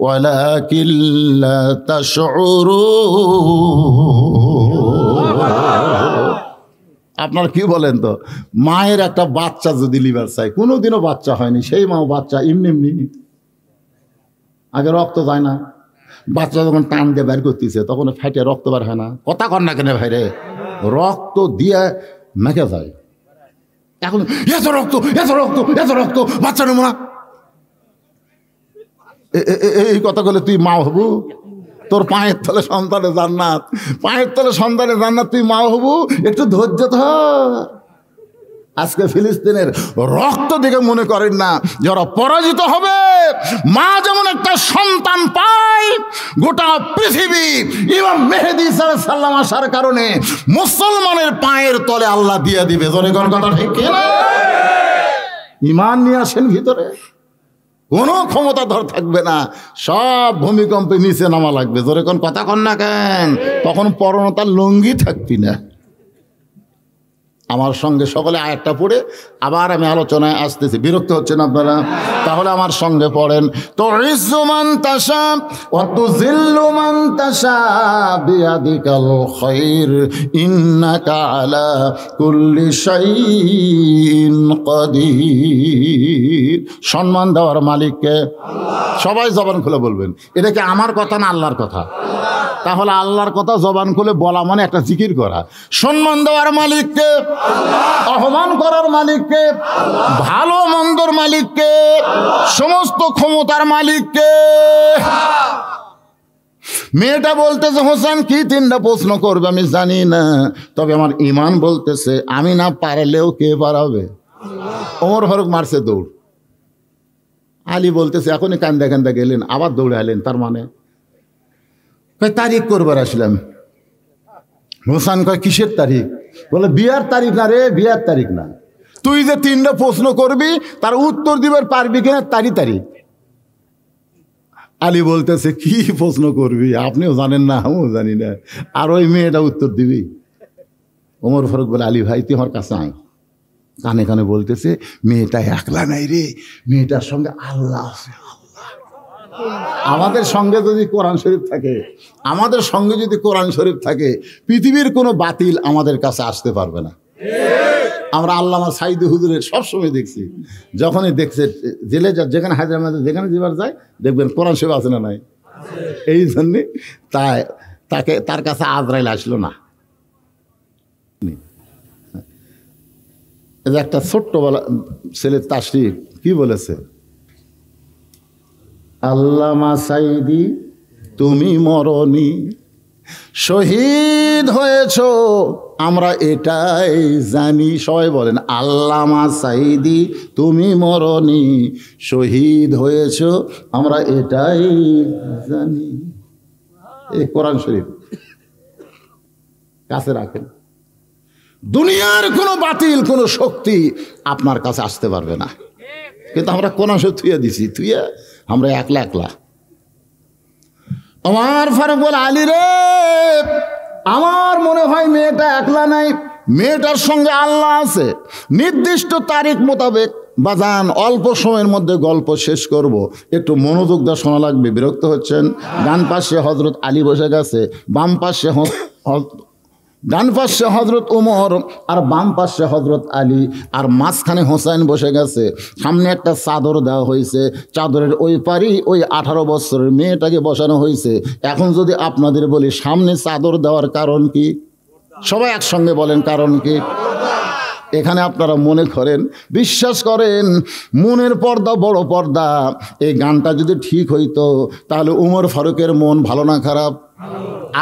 ওয়ালাকিন লা তাশউরুন। আপনারা কি বলেন তো, মায়ের একটা বাচ্চা যদি লিভার চাই, কোনোদিনও বাচ্চা হয়নি, সেই মাও বাচ্চা এমনি এমনি, আগে রক্ত যায় না, বাচ্চা যখন টান দিয়ে বের করতেছে তখন ফ্যাটে রক্ত বের হয় না, কথা কর না কেন ভাই রে, রক্ত দিয়ে মেখে যায়। এখন এত রক্ত এত রক্ত এত রক্ত, বাচ্চা নেব না, এই কথা বলে তুই মা হবু? তোর পায়ের তলে সন্তানের জান্নাত, পায়ের তলে সন্তানের জান্নাত, তুই মা হবু? একটু ধৈর্য ধর। আজকে ফিলিস্তিনের রক্ত দেখে মনে করেন না যারা পরাজিত হবে। মা যেমন একটা সন্তান পায়, গোটা পৃথিবী ইমাম মেহেদী সাল্লাম আসার কারণে মুসলমানের পায়ের তলে আল্লাহ দিয়ে দিবে। জোরে কোন কথা ঠিক কিনা? ইমান নিয়ে আসেন ভিতরে, কোনো ক্ষমতা ধর থাকবে না, সব ভূমিকম্পে নিচে নামা লাগবে। জোরে কোন কথা কন না কেন? তখন পরনতার লুঙ্গি থাকবি না। আমার সঙ্গে সকলে আয়াতটা পড়ে আবার আমি আলোচনায় আসতেছি, বিরক্ত হচ্ছেন আপনারা? তাহলে আমার সঙ্গে পড়েন, তুইজ্জু মান তাশা ওয়া তুযিল্লু মান তাশা বিয়াদিকাল খায়র ইন্নাকা আলা কুল্লি শাইইন কাদির। সম্মান দেওয়ার মালিককে আল্লাহ। সবাই জবান খুলে বলবেন, এটা কি আমার কথা না আল্লাহর কথা? তাহলে আল্লাহর কথা জবান খুলে বলা মানে একটা জিকির করা। সম্মান দেওয়ার মালিককে আল্লাহ, অপমান করার মালিককে আল্লাহ, ভালো মন্দর মালিককে আল্লাহ, সমস্ত ক্ষমতার মালিককে। মেয়েটা বলতেছে, হোসেন কি 3টা প্রশ্ন করবে আমি জানি না, তবে আমার ইমান বলতেছে আমি না পারলেও কে পারাবে? ওমর ফারুক মারছে দৌড়। আলী বলতেছে এখনই কান্দা কান্দা গেলেন, আবার দৌড়ে আলেন, তার মানে তারিখ করবার আসলাম। হোসেন কয় কিসের তারিখ? বলে বিয়ার তারিখ না রে, বিয়ার তারিখ না, তুই যে 3টা প্রশ্ন করবি তার উত্তর দিবার পারবি কিনা তারিখ। আলী বলতেছে কি প্রশ্ন করবি? আপনিও জানেন না, আমিও জানি না, আর ওই মেয়েটা উত্তর দিবি? ওমর ফারুক বলে, আলী ভাই তুই আমার কাছে আয়। কানে কানে বলতেছে, মেয়েটা একলা নাই রে, মেয়েটার সঙ্গে আল্লাহ আছে। আমাদের সঙ্গে যদি কোরআন শরীফ থাকে, আমাদের সঙ্গে যদি কোরআন শরীফ থাকে, পৃথিবীর কোনো বাতিল আমাদের কাছে আসতে পারবে না। আমরা আল্লামা সাইদি হুজুরের সবসময় দেখছি, যখনই দেখছে জেলে যা, যেখানে হায়দ্রাবাদে যেখানে যাবার যায় দেখবেন কোরআন শরীফ আছে না নাই? এই জন্যে তার কাছে আজরাইল আসলো না। একটা ছোট্ট ছেলের তাশরীফ কি বলেছে, আল্লামা সাইদি তুমি মরনি, শহীদ হয়েছ আমরা এটাই জানি। সবাই বলেন, আল্লামা সাইদি তুমি মরনি, শহীদ হয়েছ আমরা এটাই জানি। এই কোরআন শরীফ কাছে রাখেন, দুনিয়ার কোনো বাতিল কোনো শক্তি আপনার কাছে আসতে পারবে না। কিন্তু আমরা কোরআন শরীফ থুয়ে দিছি, থুয়ে আমরা একলা একলা। আমার ফারুক বলে, আলী রে আমার মনে হয় মেয়েটা একলা নাই, মেয়েটার সঙ্গে আল্লাহ আছে। নির্দিষ্ট তারিখ মোতাবেক বাজান অল্প সময়ের মধ্যে গল্প শেষ করব, একটু মনোযোগ দেওয়া শোনা লাগবে। বিরক্ত হচ্ছেন? ডান পাশে হজরত আলী বসে গেছে, বাম পাশে ডান পাশে হজরত উমর আর বাম পাশে হজরত আলী, আর মাঝখানে হোসাইন বসে গেছে। সামনে একটা চাদর দেওয়া হয়েছে, চাদরের ওই পারি ওই 18 বছরের মেয়েটাকে বসানো হয়েছে। এখন যদি আপনাদের বলি সামনে চাদর দেওয়ার কারণ কি, সবাই একসঙ্গে বলেন কারণ কি? এখানে আপনারা মনে করেন, বিশ্বাস করেন, মনের পর্দা বড় পর্দা। এই গানটা যদি ঠিক হইতো তাহলে উমর ফারুকের মন ভালো না খারাপ?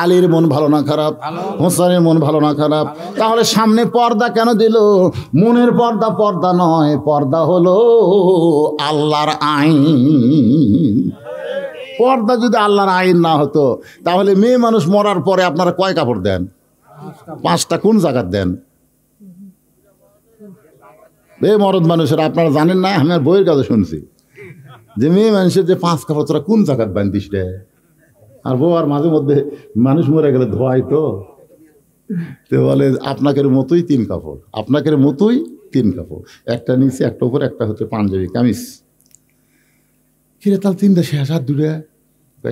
আলীর মন ভালো না খারাপ? হোসেনের মন ভালো না খারাপ? তাহলে সামনে পর্দা কেন দিল? মনের পর্দা পর্দা নয়, পর্দা হলো আল্লাহর আইন। পর্দা যদি আল্লাহর আইন না হতো তাহলে মেয়ে মানুষ মরার পরে আপনারা কয় কাপড় দেন? 5টা। কোন জায়গার দেন? মরদ মানুষের আপনারা জানেন না, আমি আর বইয়ের কাছে শুনছি যে মেয়ে মানুষের যে 5 কাপড় তোরা কোন জায়গার বান্ধিস রে? আর বউ আর মাঝে মধ্যে মানুষ মরে গেলে ধোয়াই তো বলে আপনাকের মতোই 3 কাপড়, আপনাকের মতোই 3 কাপড়, একটা নিচে একটা উপরে, একটা হচ্ছে পাঞ্জাবি কামিজ। কিরে তাহলে 3টা শেষ? আর 2টা?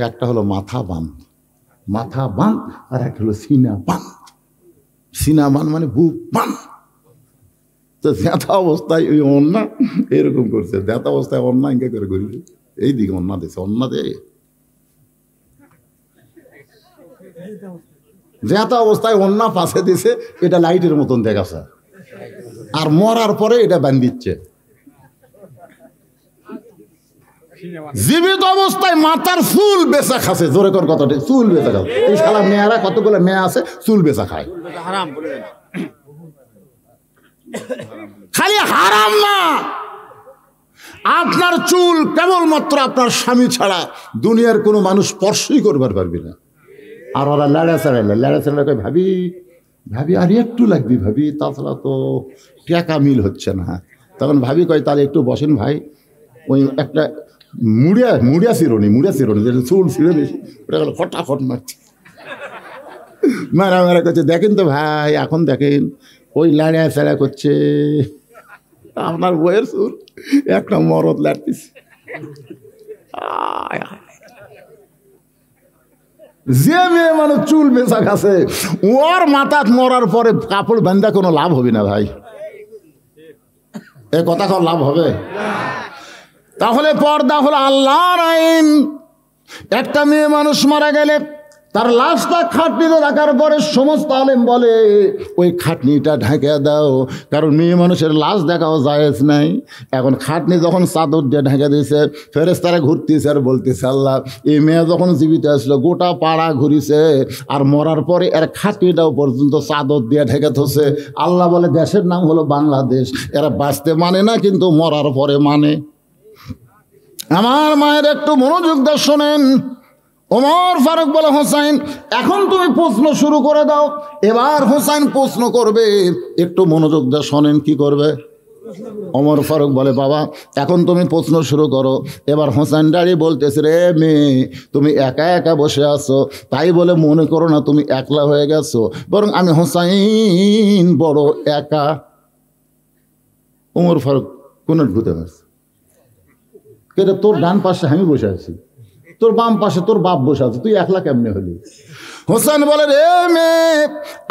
একটা হলো মাথা বান, মাথা বান, আর একটা হলো সিনা বান। সিনা বান মানে বুক বান। তো জ্যাথা অবস্থায় ওই অন্যা এরকম করছে, জ্যাথা অবস্থায় অন্যা ইঙ্কা করে করি, এইদিকে অন্যা দিয়েছে, অন্যা দিয়ে জ্যাথা অবস্থায় অন্যা পাশে দিছে, এটা লাইটের মতন দেখাছে, আর মরার পরে এটা বান্ধিচ্ছে। জীবিত অবস্থায় মাথার চুল বেচা খাচ্ছে, জোরে কর কথাটি, চুল বেচা খাচ্ছে। এই শালা মেয়েরা, কতগুলো মেয়ে আছে চুল বেচা খায়। খালি হারাম না, আপনার চুল কেবলমাত্র আপনার স্বামী ছাড়া দুনিয়ার কোনো মানুষ স্পর্শই করবার পারবে না। আর ওরা লাড়া চাড়াইলে কয় ভাবি ভাবি আর একটু লাগবি ভাবি, তাছাড়া তো টাকা মিল হচ্ছে না। তখন ভাবি কয় তাহলে একটু বসেন ভাই, ওই একটা মুড়িয়া চিরুনি চুল ছিঁড়ে বেশি, ওটা গেল ফটাফট মারছে, মারা করছে। দেখেন তো ভাই, এখন দেখেন ওই লাড়া চাড়া করছে, আপনার বইয়ের চুল একটা মরদ লাড়তেছে। যে মেয়ে মানুষ চুল বেচা খাচ্ছে, ওর মাথাত মরার পরে কাপড় বান্ধা কোনো লাভ হবে না ভাই। এ কথা কোন লাভ হবে? তাহলে পর্দা হলো আল্লাহর আইন। একটা মেয়ে মানুষ মারা গেলে তার লাশটা খাটনিতে রাখার পরে সমস্ত আলেম বলে ওই খাটনিটা ঢেকে দাও, কারণ মেয়ে মানুষের লাশ দেখাও জায়েজ নাই। এখন খাটনি যখন চাদর দিয়ে ঢেকে দিয়েছে, ফেরেশতারা ঘুরতেছে আর বলতেছে আল্লাহ, এই মেয়ে যখন জীবিত আসলো গোটা পাড়া ঘুরিছে, আর মরার পরে এর খাটনিটাও পর্যন্ত চাদর দিয়ে ঢেকে থছে। আল্লাহ বলে দেশের নাম হলো বাংলাদেশ, এরা বাঁচতে মানে না কিন্তু মরার পরে মানে। আমার মায়ের একটু মনোযোগ দিয়ে শোনেন। ওমর ফারুক বলে হোসাইন এখন তুমি প্রশ্ন শুরু করে দাও। এবার হোসাইন প্রশ্ন করবে, একটু মনোযোগ দিয়ে শোনেন কি করবে। ওমর ফারুক বলে বাবা এখন তুমি প্রশ্ন শুরু করো। এবার হোসাইন দাঁড়িয়ে বলতেছে, রে মেয়ে তুমি একা একা বসে আছো, তাই বলে মনে করো না তুমি একলা হয়ে গেছো, বরং আমি হোসাইন বড় একা। ওমর ফারুক কোন ভূতে পারছে, কেটে তোর ডান পাশে আমি বসে আছি, তোর বাম পাশে তোর বাপ বসে আছে, তুই একলা কেমনে হলি? হোসেন বলে, রে মেয়ে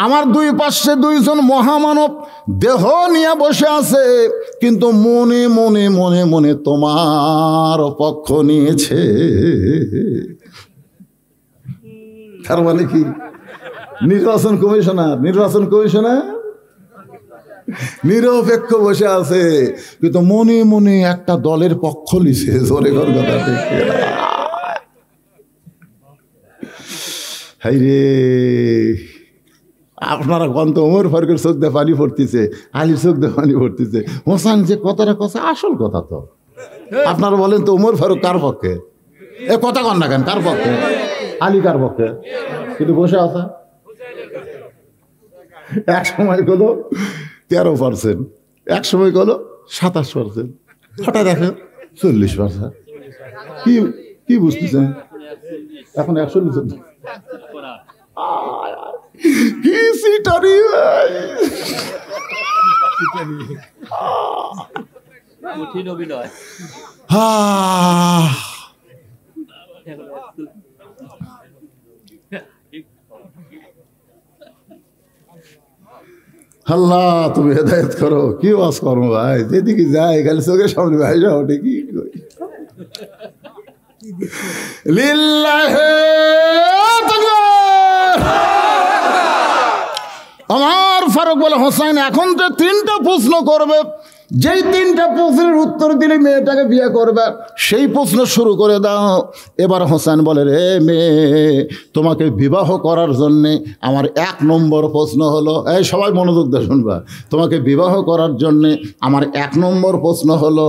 আমার দুই পাশে 2জন মহামানব দেহ নিয়ে বসে আছে, কিন্তু মনে মনে মনে মনে তোমার পক্ষ নিয়েছে। তার মানে কি? নির্বাচন কমিশনার নিরপেক্ষ বসে আছে, কিন্তু মনে মনে একটা দলের পক্ষ লিছে। জোরে ঘর কথা ঠিক। হাই রে, আপনারা গন্ত ওমর ফারুকের চোখ দিয়ে পানি পড়তেছে, আলীর চোখ দিয়ে পানি পড়তেছে। হোসেন যে কথাটা কথা আসল কথা তো। আপনারা বলেন তো ওমর ফারুক কার পক্ষে? এ কথা কন না কেন, কার পক্ষে? আলী কার পক্ষে? কিন্তু বসে আছে। এক সময় হলো 13%, এক সময় হলো 27%, হঠাৎ দেখেন 40%। কি বুঝতেছেন? এখন 140। কি সিটারি আল্লাহ তুমি হেদায়েত করো। কি ওয়াজ করো ভাই, যেদিকে যাই খালি চোখের সামনে ভাই যাও, কি লিল্লাহে তাকবীর। আমার ফারুক বলে, হোসেন এখন তো 3টা প্রশ্ন করবে, যেই 3টা প্রশ্নের উত্তর দিলে মেয়েটাকে বিয়ে করবে, সেই প্রশ্ন শুরু করে দাও। এবার হোসেন বলে, রে মেয়ে, তোমাকে বিবাহ করার জন্যে আমার 1 নম্বর প্রশ্ন হলো, এই সবাই মনোযোগ দিয়ে শুনবা, তোমাকে বিবাহ করার জন্যে আমার 1 নম্বর প্রশ্ন হলো,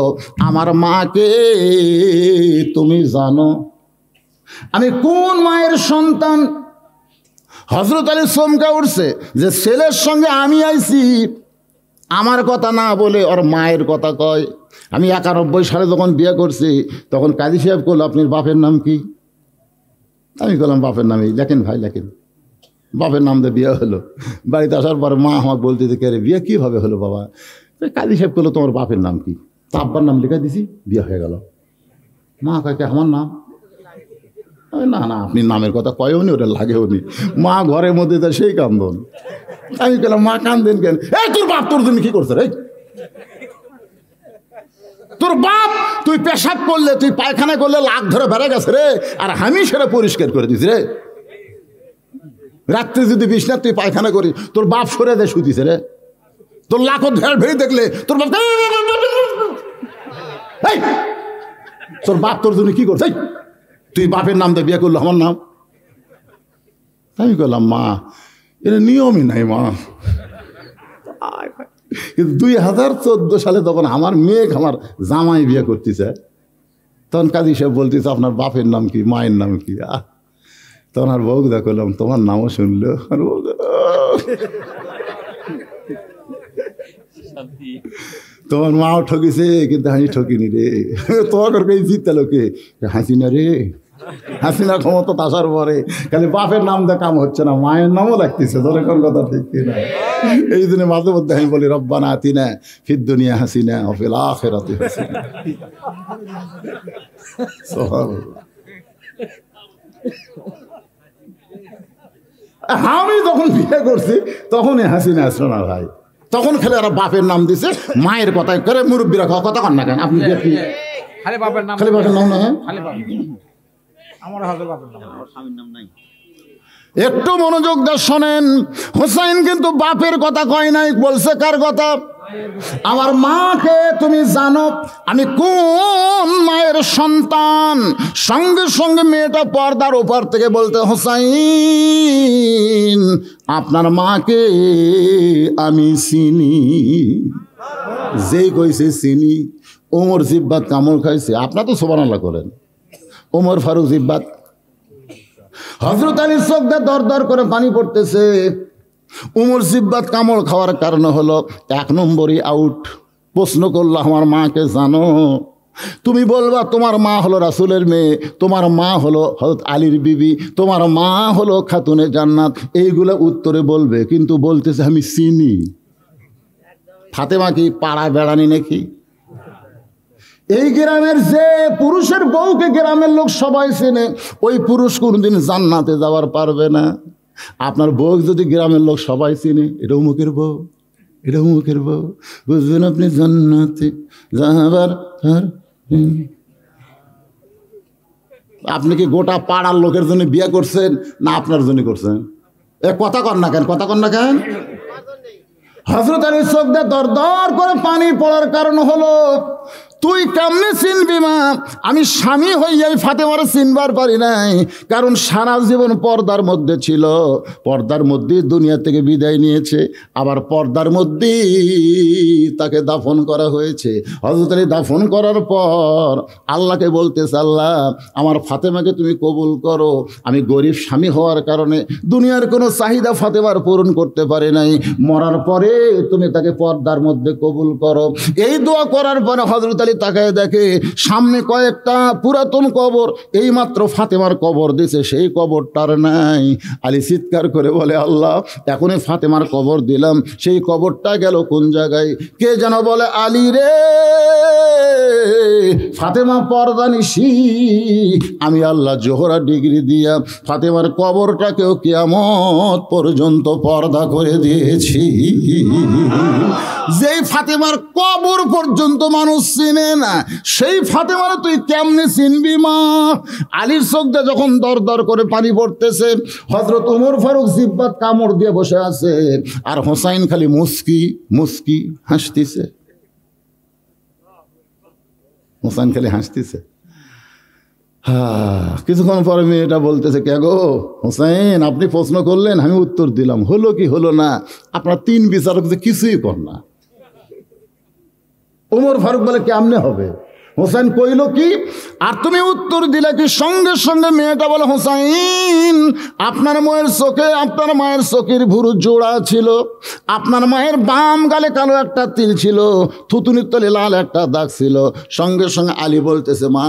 আমার মাকে তুমি জানো? আমি কোন মায়ের সন্তান? হযরত আলী চমকা উঠছে যে ছেলের সঙ্গে আমি আইছি, আমার কথা না বলে ওর মায়ের কথা কয়। আমি 91 সালে যখন বিয়ে করছি তখন কাজী সাহেব বলল, আপনার বাপের নাম কি? আমি বললাম, বাপের নামই লেখেন ভাই, লেখেন। বাপের নাম দিয়ে বিয়ে হলো। বাড়িতে আসার পর মা আমার বলতে যে, কে রে বিয়ে কীভাবে হলো বাবা? কাজী সাহেব বললো, তোমার বাপের নাম কি? তা আব্বার নাম লিখে দিছি, বিয়ে হয়ে গেল। মা কয়, আমার নাম? না না, আপনি নামের কথা কয়ও নি, ওটা লাগেও নি। মা ঘরের মধ্যে তা সেই কান্দন। আমি বললাম, মা কান্দেন কেন? এই তোর বাপ তোর জন্য কি করছে রে? তোর বাপ তুই পেশাব করলে, তুই পায়খানা করলে লাখ ধরে বেড়ে গেছে রে, আর আমি সেটা পরিষ্কার করে দিছি রে। রাত্রে যদি বিছনা তুই পায়খানা করিস, তোর বাপ সরে দেয় শুতিছে রে। তোর লাখো ধেড় ভেড়ে দেখলে তোর বাপ, তোর বাপ তোর জন্য কি করছে? তুই বাপের নাম দিয়ে বিয়ে করলো, আমার নাম? আমি বললাম, মা এটা নিয়মই নাই মা। কিন্তু 2014 সালে তখন আমার মেয়ে আমার জামাই বিয়ে করতেছে, তখন কাজী সাহেব বলতেছে, আপনার বাপের নাম কি, মায়ের নাম কি? তখন আর বউদা করলাম, তোমার নামও শুনলো। আর তোমার মাও ঠকিছে, কিন্তু আমি ঠকিনি রে। তোমার জিততে লোকে হাসিনা রে, হাসিনা ক্ষমতা আসার পরে খালি বাপের নাম দিয়ে কাম হচ্ছে না, মায়ের নামও লাগতেছে। ধরে কোন কথা ঠিক না? এই জন্য মাঝে মধ্যে আমি বলি, রব্বানা আতিনা ফিদ দুনিয়া হাসিনা ওয়া ফিল আখিরাতি হাসিনা। আমি যখন বিয়ে করছি তখনই হাসিনা আসলো না ভাই, তখন খেলে ওরা বাপের নাম দিছে, মায়ের কথা করে মুরব্বীরা কথা কন না কেন? আপনি খালি বাপের নাম, খালি বাপের নাম না? একটু মনোযোগ দিয়ে শোনেন, হোসেন কিন্তু বাপের কথা কয় নাই, বলছে কার কথা? আমার মাকে তুমি জানো? আমি কোন মায়ের সন্তান? সঙ্গে সঙ্গে মেয়েটা পর্দার ওপার থেকে বলতে, হোসেন আপনার মাকে আমি চিনি। যেই কইছে চিনি, ওমর জিব্বাত কামড় খাইছে। আপনার তো সুবহানাল্লাহ করেন, ওমর ফারুক জিব্বাত। হযরত আলীর চোখ দিয়ে দর দর করে পানি পড়তেছে। উমর জিব্বাত কামড় খাওয়ার কারণ হলো 1 নম্বরই আউট। প্রশ্ন করলো, আমার মাকে জানো? তুমি বলবা তোমার মা হলো রাসূলের মেয়ে, তোমার মা হলো হযরত আলীর বিবি, তোমার মা হলো খাতুনে জান্নাত, এইগুলো উত্তরে বলবে, কিন্তু বলতেছে আমি চিনি। ফাতেমা কি পাড়া বেড়ানি নাকি? এই গ্রামের যে পুরুষের বউকে গ্রামের লোক সবাই চেনে, ওই পুরুষ কোনদিন জান্নাতে যাওয়ার পারবে না। আপনার বউ যদি গ্রামের লোক সবাই চেনে, এটা অমুকের বউ, এটা অমুকের বউ, বুঝবেন আপনি জান্নাতে যাবার। আপনি কি গোটা পাড়ার লোকের জন্য বিয়ে করছেন না আপনার জন্য করছেন? এ কথা কন না কেন, কথা কন না কেন? হযরত আলীর চোখ দিয়ে দর দর করে পানি পড়ার কারণ হলো, তুই কেমনে চিনবি মা? আমি স্বামী হইয়াই ফাতেমারে চিনবার পারি নাই, কারণ সারা জীবন পর্দার মধ্যে ছিল, পর্দার মধ্যেই দুনিয়া থেকে বিদায় নিয়েছে, আবার পর্দার মধ্যেই তাকে দাফন করা হয়েছে। হযরত আলী দাফন করার পর আল্লাহকে বলতেছে, আল্লাহ আমার ফাতেমাকে তুমি কবুল করো। আমি গরিব স্বামী হওয়ার কারণে দুনিয়ার কোনো চাহিদা ফাতেমার পূরণ করতে পারি নাই, মরার পরে তুমি তাকে পর্দার মধ্যে কবুল করো। এই দোয়া করার পরে হযরত আলী তাকায় দেখে সামনে কয়েকটা পুরাতন কবর, এইমাত্র ফাতেমার কবর দিছে, সেই কবরটার নাই। আলী চিৎকার করে বলে, আল্লাহ, এখনই ফাতেমার কবর দিলাম, সেই কবরটা গেল কোন জায়গায়? কে যেন বলে, আলী রে, ফাতেমা পর্দানিশী, আমি আল্লাহ জোহরা ডিগ্রি দিয়া ফাতেমার কবরটাকেও কিয়ামত পর্যন্ত পর্দা করে দিয়েছি। যেই ফাতেমার কবর পর্যন্ত মানুষ চিনে না, সেই ফাতেমার তুই কেমনে চিনবি মা? আলীর চোখটা যখন দর দর করে পানি পড়তেছে, হযরত ওমর ফারুক জিব্বাত কামড় দিয়ে বসে আছে, আর হোসাইন খালি মুস্কি মুস্কি হাসতেছে। হোসাইন খালি হাসতেছে। কিছুক্ষণ পরে মেয়েটা বলতেছে, কে গো হোসেন, আপনি প্রশ্ন করলেন, আমি উত্তর দিলাম, হলো কি হলো না, আপনার তিন বিচারক যে কিছুই কর না। ওমর ফারুক বলে, কেমনে হবে? হোসেন কইল কি, আর তুমি উত্তর দিলে কি? সঙ্গে সঙ্গে মেয়েটা বলে, হোসাইন, আপনার মায়ের চোখে, আপনার মায়ের চোখের ভুরু জোড়া ছিল, আপনার মায়ের বাম গালে কালো একটা তিল ছিল, থুতুনির তলে লাল একটা দাগ ছিল। সঙ্গে সঙ্গে আলী বলতেছে, মা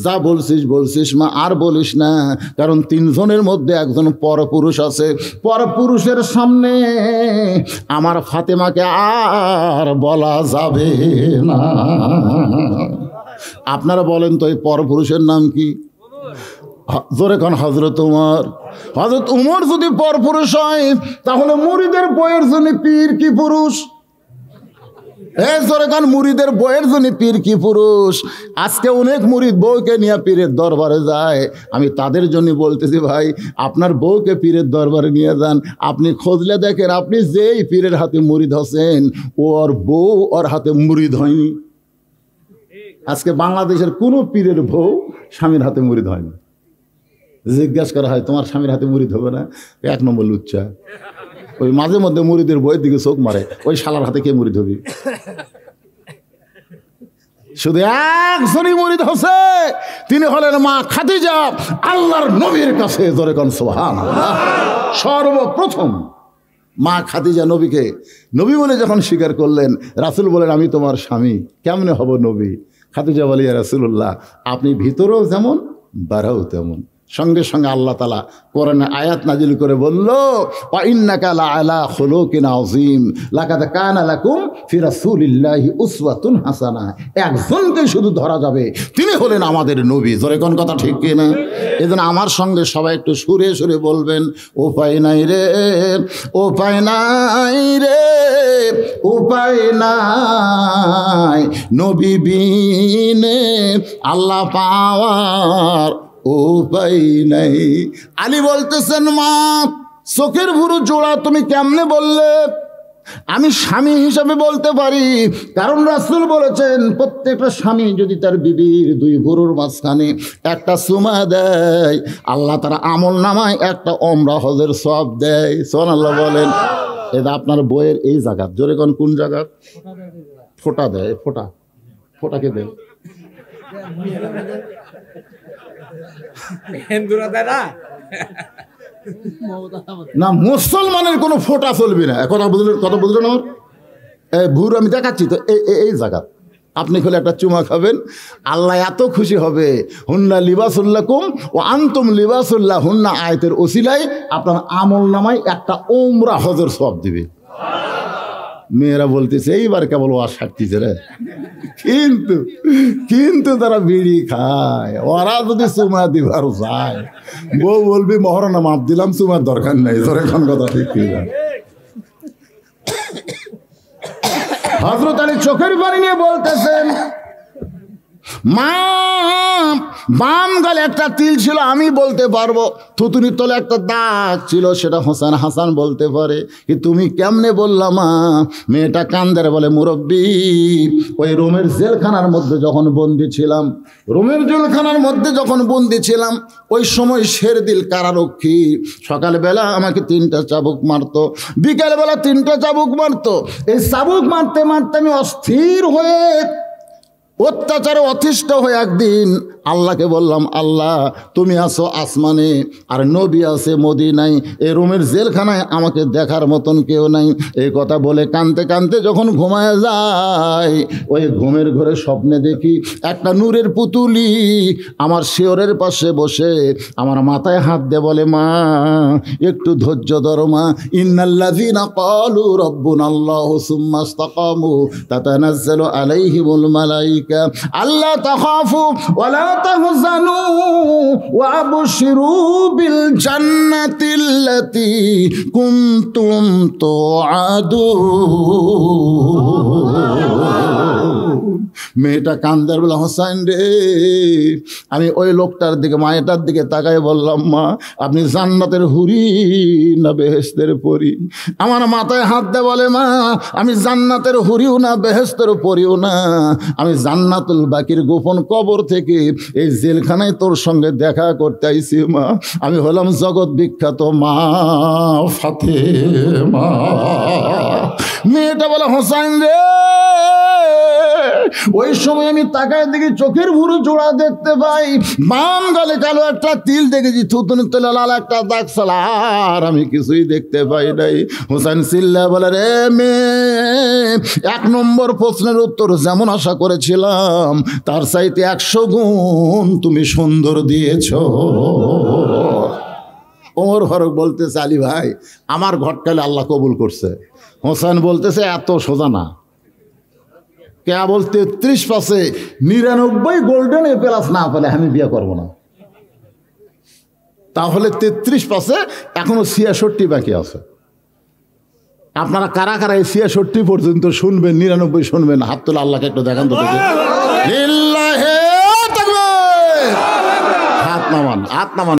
যা বলছিস বলছিস মা, আর বলিস না, কারণ তিনজনের মধ্যে একজন পরপুরুষ আছে, পরপুরুষের সামনে আমার ফাতেমাকে আর বলা যাবে না। আপনারা বলেন তো, এই পরপুরুষের নাম কি? জোরে কোন? হযরত উমর। হযরত উমর যদি পরপুরুষ হয়, তাহলে মুরিদের বইয়ের জন্য পীর কি পুরুষ? জোরে কোন, মুরিদের বইয়ের জন্য পীর কি পুরুষ? আজকে অনেক মুরিদ বউকে নিয়ে পীরের দরবারে যায়। আমি তাদের জন্য বলতেছি, ভাই, আপনার বউকে পীরের দরবারে নিয়ে যান, আপনি খোঁজলে দেখেন, আপনি যেই পীরের হাতে মুরিদ হচ্ছেন, ওর বউ ওর হাতে মুরিদ হয়নি। আজকে বাংলাদেশের কোনো পীরের বউ স্বামীর হাতে মুরিদ হয় না। জিজ্ঞাসা করা হয়, তোমার স্বামীর হাতে মুরিদ হবে না? এক নম্বর লুচ্চা। ওই মাঝে মধ্যে মুরিদের বইয়ের দিকে চোখ মারে, ওই শালার হাতে কে মুরিদ হবি? শুধু একজনই মুরিদ হচ্ছে, তিনি হলেন মা খাদিজা, আল্লাহর নবীর কাছে। জোরে কোন সুবহানাল্লাহ। সর্বপ্রথম মা খাদিজা নবীকে নবী বলে যখন স্বীকার করলেন, রাসূল বলেন, আমি তোমার স্বামী, কেমনে হব নবী? খাদিজা বলে, ইয়া রাসূলুল্লাহ, আপনি ভিতরেও যেমন বাড়াও তেমন। সঙ্গে সঙ্গে আল্লাহ তাআলা কোরআনে আয়াত নাজিল করে বলল, ওয়া ইন্নাকা লাআলা খুলুকিন আযীম, লাকাদ কানা লাকুম ফি রাসূলিল্লাহি উসওয়াতুন হাসানা। একজনকে শুধু ধরা যাবে, তিনি হলেন আমাদের নবী। জোরে কোন কথা ঠিক কি না? এজন্য আমার সঙ্গে সবাই একটু সুরে সুরে বলবেন, উপায় নাই রে, উপায় নাই রে, উপায় নাই, নবী বিনে আল্লাহ পাওয়ার উপায় নাই। আলী বলতেছেন, মা চোখের ভুরু জোড়া তুমি কেমনে বললে? আমি স্বামী হিসাবে বলতে পারি, কারণ রাসূল বলেছেন, প্রত্যেকটা স্বামী যদি তার বিবির দুই ভুরুর মাঝখানে একটা চুমা দেয়, আল্লাহ তার আমল নামায় একটা ওমরা হজের সওয়াব দেয়। সুবহানাল্লাহ বলেন। এটা আপনার বইয়ের এই জায়গা, জোরে কোন, কোন জায়গা? ফোঁটা দেয়, ফোঁটা, ফোঁটাকে দেয় না, মুসলমানের কোনো ফোঁটা চলবে না। কথা বুঝলেন? কথা বুঝলেন আমার? ভুর আমি দেখাচ্ছি তো, এই জায়গা আপনি খুলে একটা চুমা খাবেন, আল্লাহ এত খুশি হবে। হুন্না লিবাসুল্লাকুম ও আনতুম লিবাসুল্লাহ হুন্না আয়াতের ওসিলায় আপনার আমল নামায় একটা ওমরা হজের সওয়াব দিবে। মেয়েরা বলতেছে, এইবার কেবল ওয়াজ সারতেছে রে, কিন্তু কিন্তু তারা বিড়ি খায়। ওরা যদি চুমা দিবার যায়, বউ বলবি মহারণা মাপ দিলাম, চুমার দরকার নেই। তোর এখন কথা ঠিক না। হযরত আলী চোখের পানি নিয়ে বলতেছেন, মা বাম গালে একটা তিল ছিল, আমি বলতে পারবো, থুতুনির তলে একটা দাগ ছিল, সেটা হোসেন হাসান বলতে পারে, কি তুমি কেমনে বললাম? মা মেয়েটা কান্দের বলে, মুরব্বী, ওই রোমের জেলখানার মধ্যে যখন বন্দি ছিলাম, রোমের জেলখানার মধ্যে যখন বন্দি ছিলাম, ওই সময় শেরদিল কারারক্ষী সকালবেলা আমাকে 3টা চাবুক মারতো, বিকালবেলা 3টা চাবুক মারতো। এই চাবুক মারতে মারতে আমি অস্থির হয়ে, অত্যাচারে অতিষ্ঠ হয়ে একদিন আল্লাহকে বললাম, আল্লাহ তুমি আছো আসমানে আর নবী আছে মদিনায়, এই রুমের জেলখানায় আমাকে দেখার মতন কেউ নাই। এই কথা বলে কাঁদতে কাঁদতে যখন ঘুমায় যায়, ওই ঘুমের ঘরে স্বপ্নে দেখি একটা নূরের পুতুলি আমার শিয়রের পাশে বসে আমার মাথায় হাত দিয়ে বলে, মা একটু ধৈর্য ধরো মা, ইন্নাল্লাযীনা ক্বালু রাব্বুনাল্লাহু সুম্মা ইসতাকামু তাতানাজ্জালু আলাইহিমুল মালায়েকা আল্লা তাখাফু ওয়া লা তাহজানু ওয়া আবশিরু বিল জান্নাতিল্লাতী কুনতুম তুআদুন। মেয়েটা কান্দার বলে, হোসাইন রে, আমি ওই লোকটার দিকে, মায়েটার দিকে তাকাই বললাম, মা আপনি জান্নাতের হুরি না বেহেশতের পরি? আমার মাথায় হাত দে বলে, মা আমি জান্নাতের হুরিও না বেহেশতের পরিও না, আমি জান্নাতুল বাকির গোপন কবর থেকে এই জেলখানায় তোর সঙ্গে দেখা করতে আইছি মা। আমি হলাম জগৎ বিখ্যাত মা ফাতেমা। মেয়েটা বলে, হোসাইন রে, ওই সময় আমি তাকায় দেখি চোখের ভুরু জোড়া দেখতে পাই, বাম গালে কালো একটা তিল দেখেছি, থুতুনির তলে লাল একটা দাগ ছাড়া আর আমি কিছুই দেখতে পাই নাই। হোসেন চিল্লা বলে, রে মেয়ে, 1 নম্বর প্রশ্নের উত্তর যেমন আশা করেছিলাম তার চাইতে 100 গুণ তুমি সুন্দর দিয়েছ। ওমর ফারুক বলতেছে, আলী ভাই আমার ঘটকালে আল্লাহ কবুল করছে। হোসেন বলতেছে, এত সোজা না, কেবল 33 পাশে 99 গোল্ডেন এ প্লাস না পেলে আমি বিয়ে করবো না। তাহলে 33 পাশে এখনো 66 বাকি আছে। আপনারা কারা কারা এই 66 পর্যন্ত শুনবেন, 99 শুনবেন? হাত তোলা, আল্লাহকে একটু দেখান তো। হাত নামান, হাত নামান।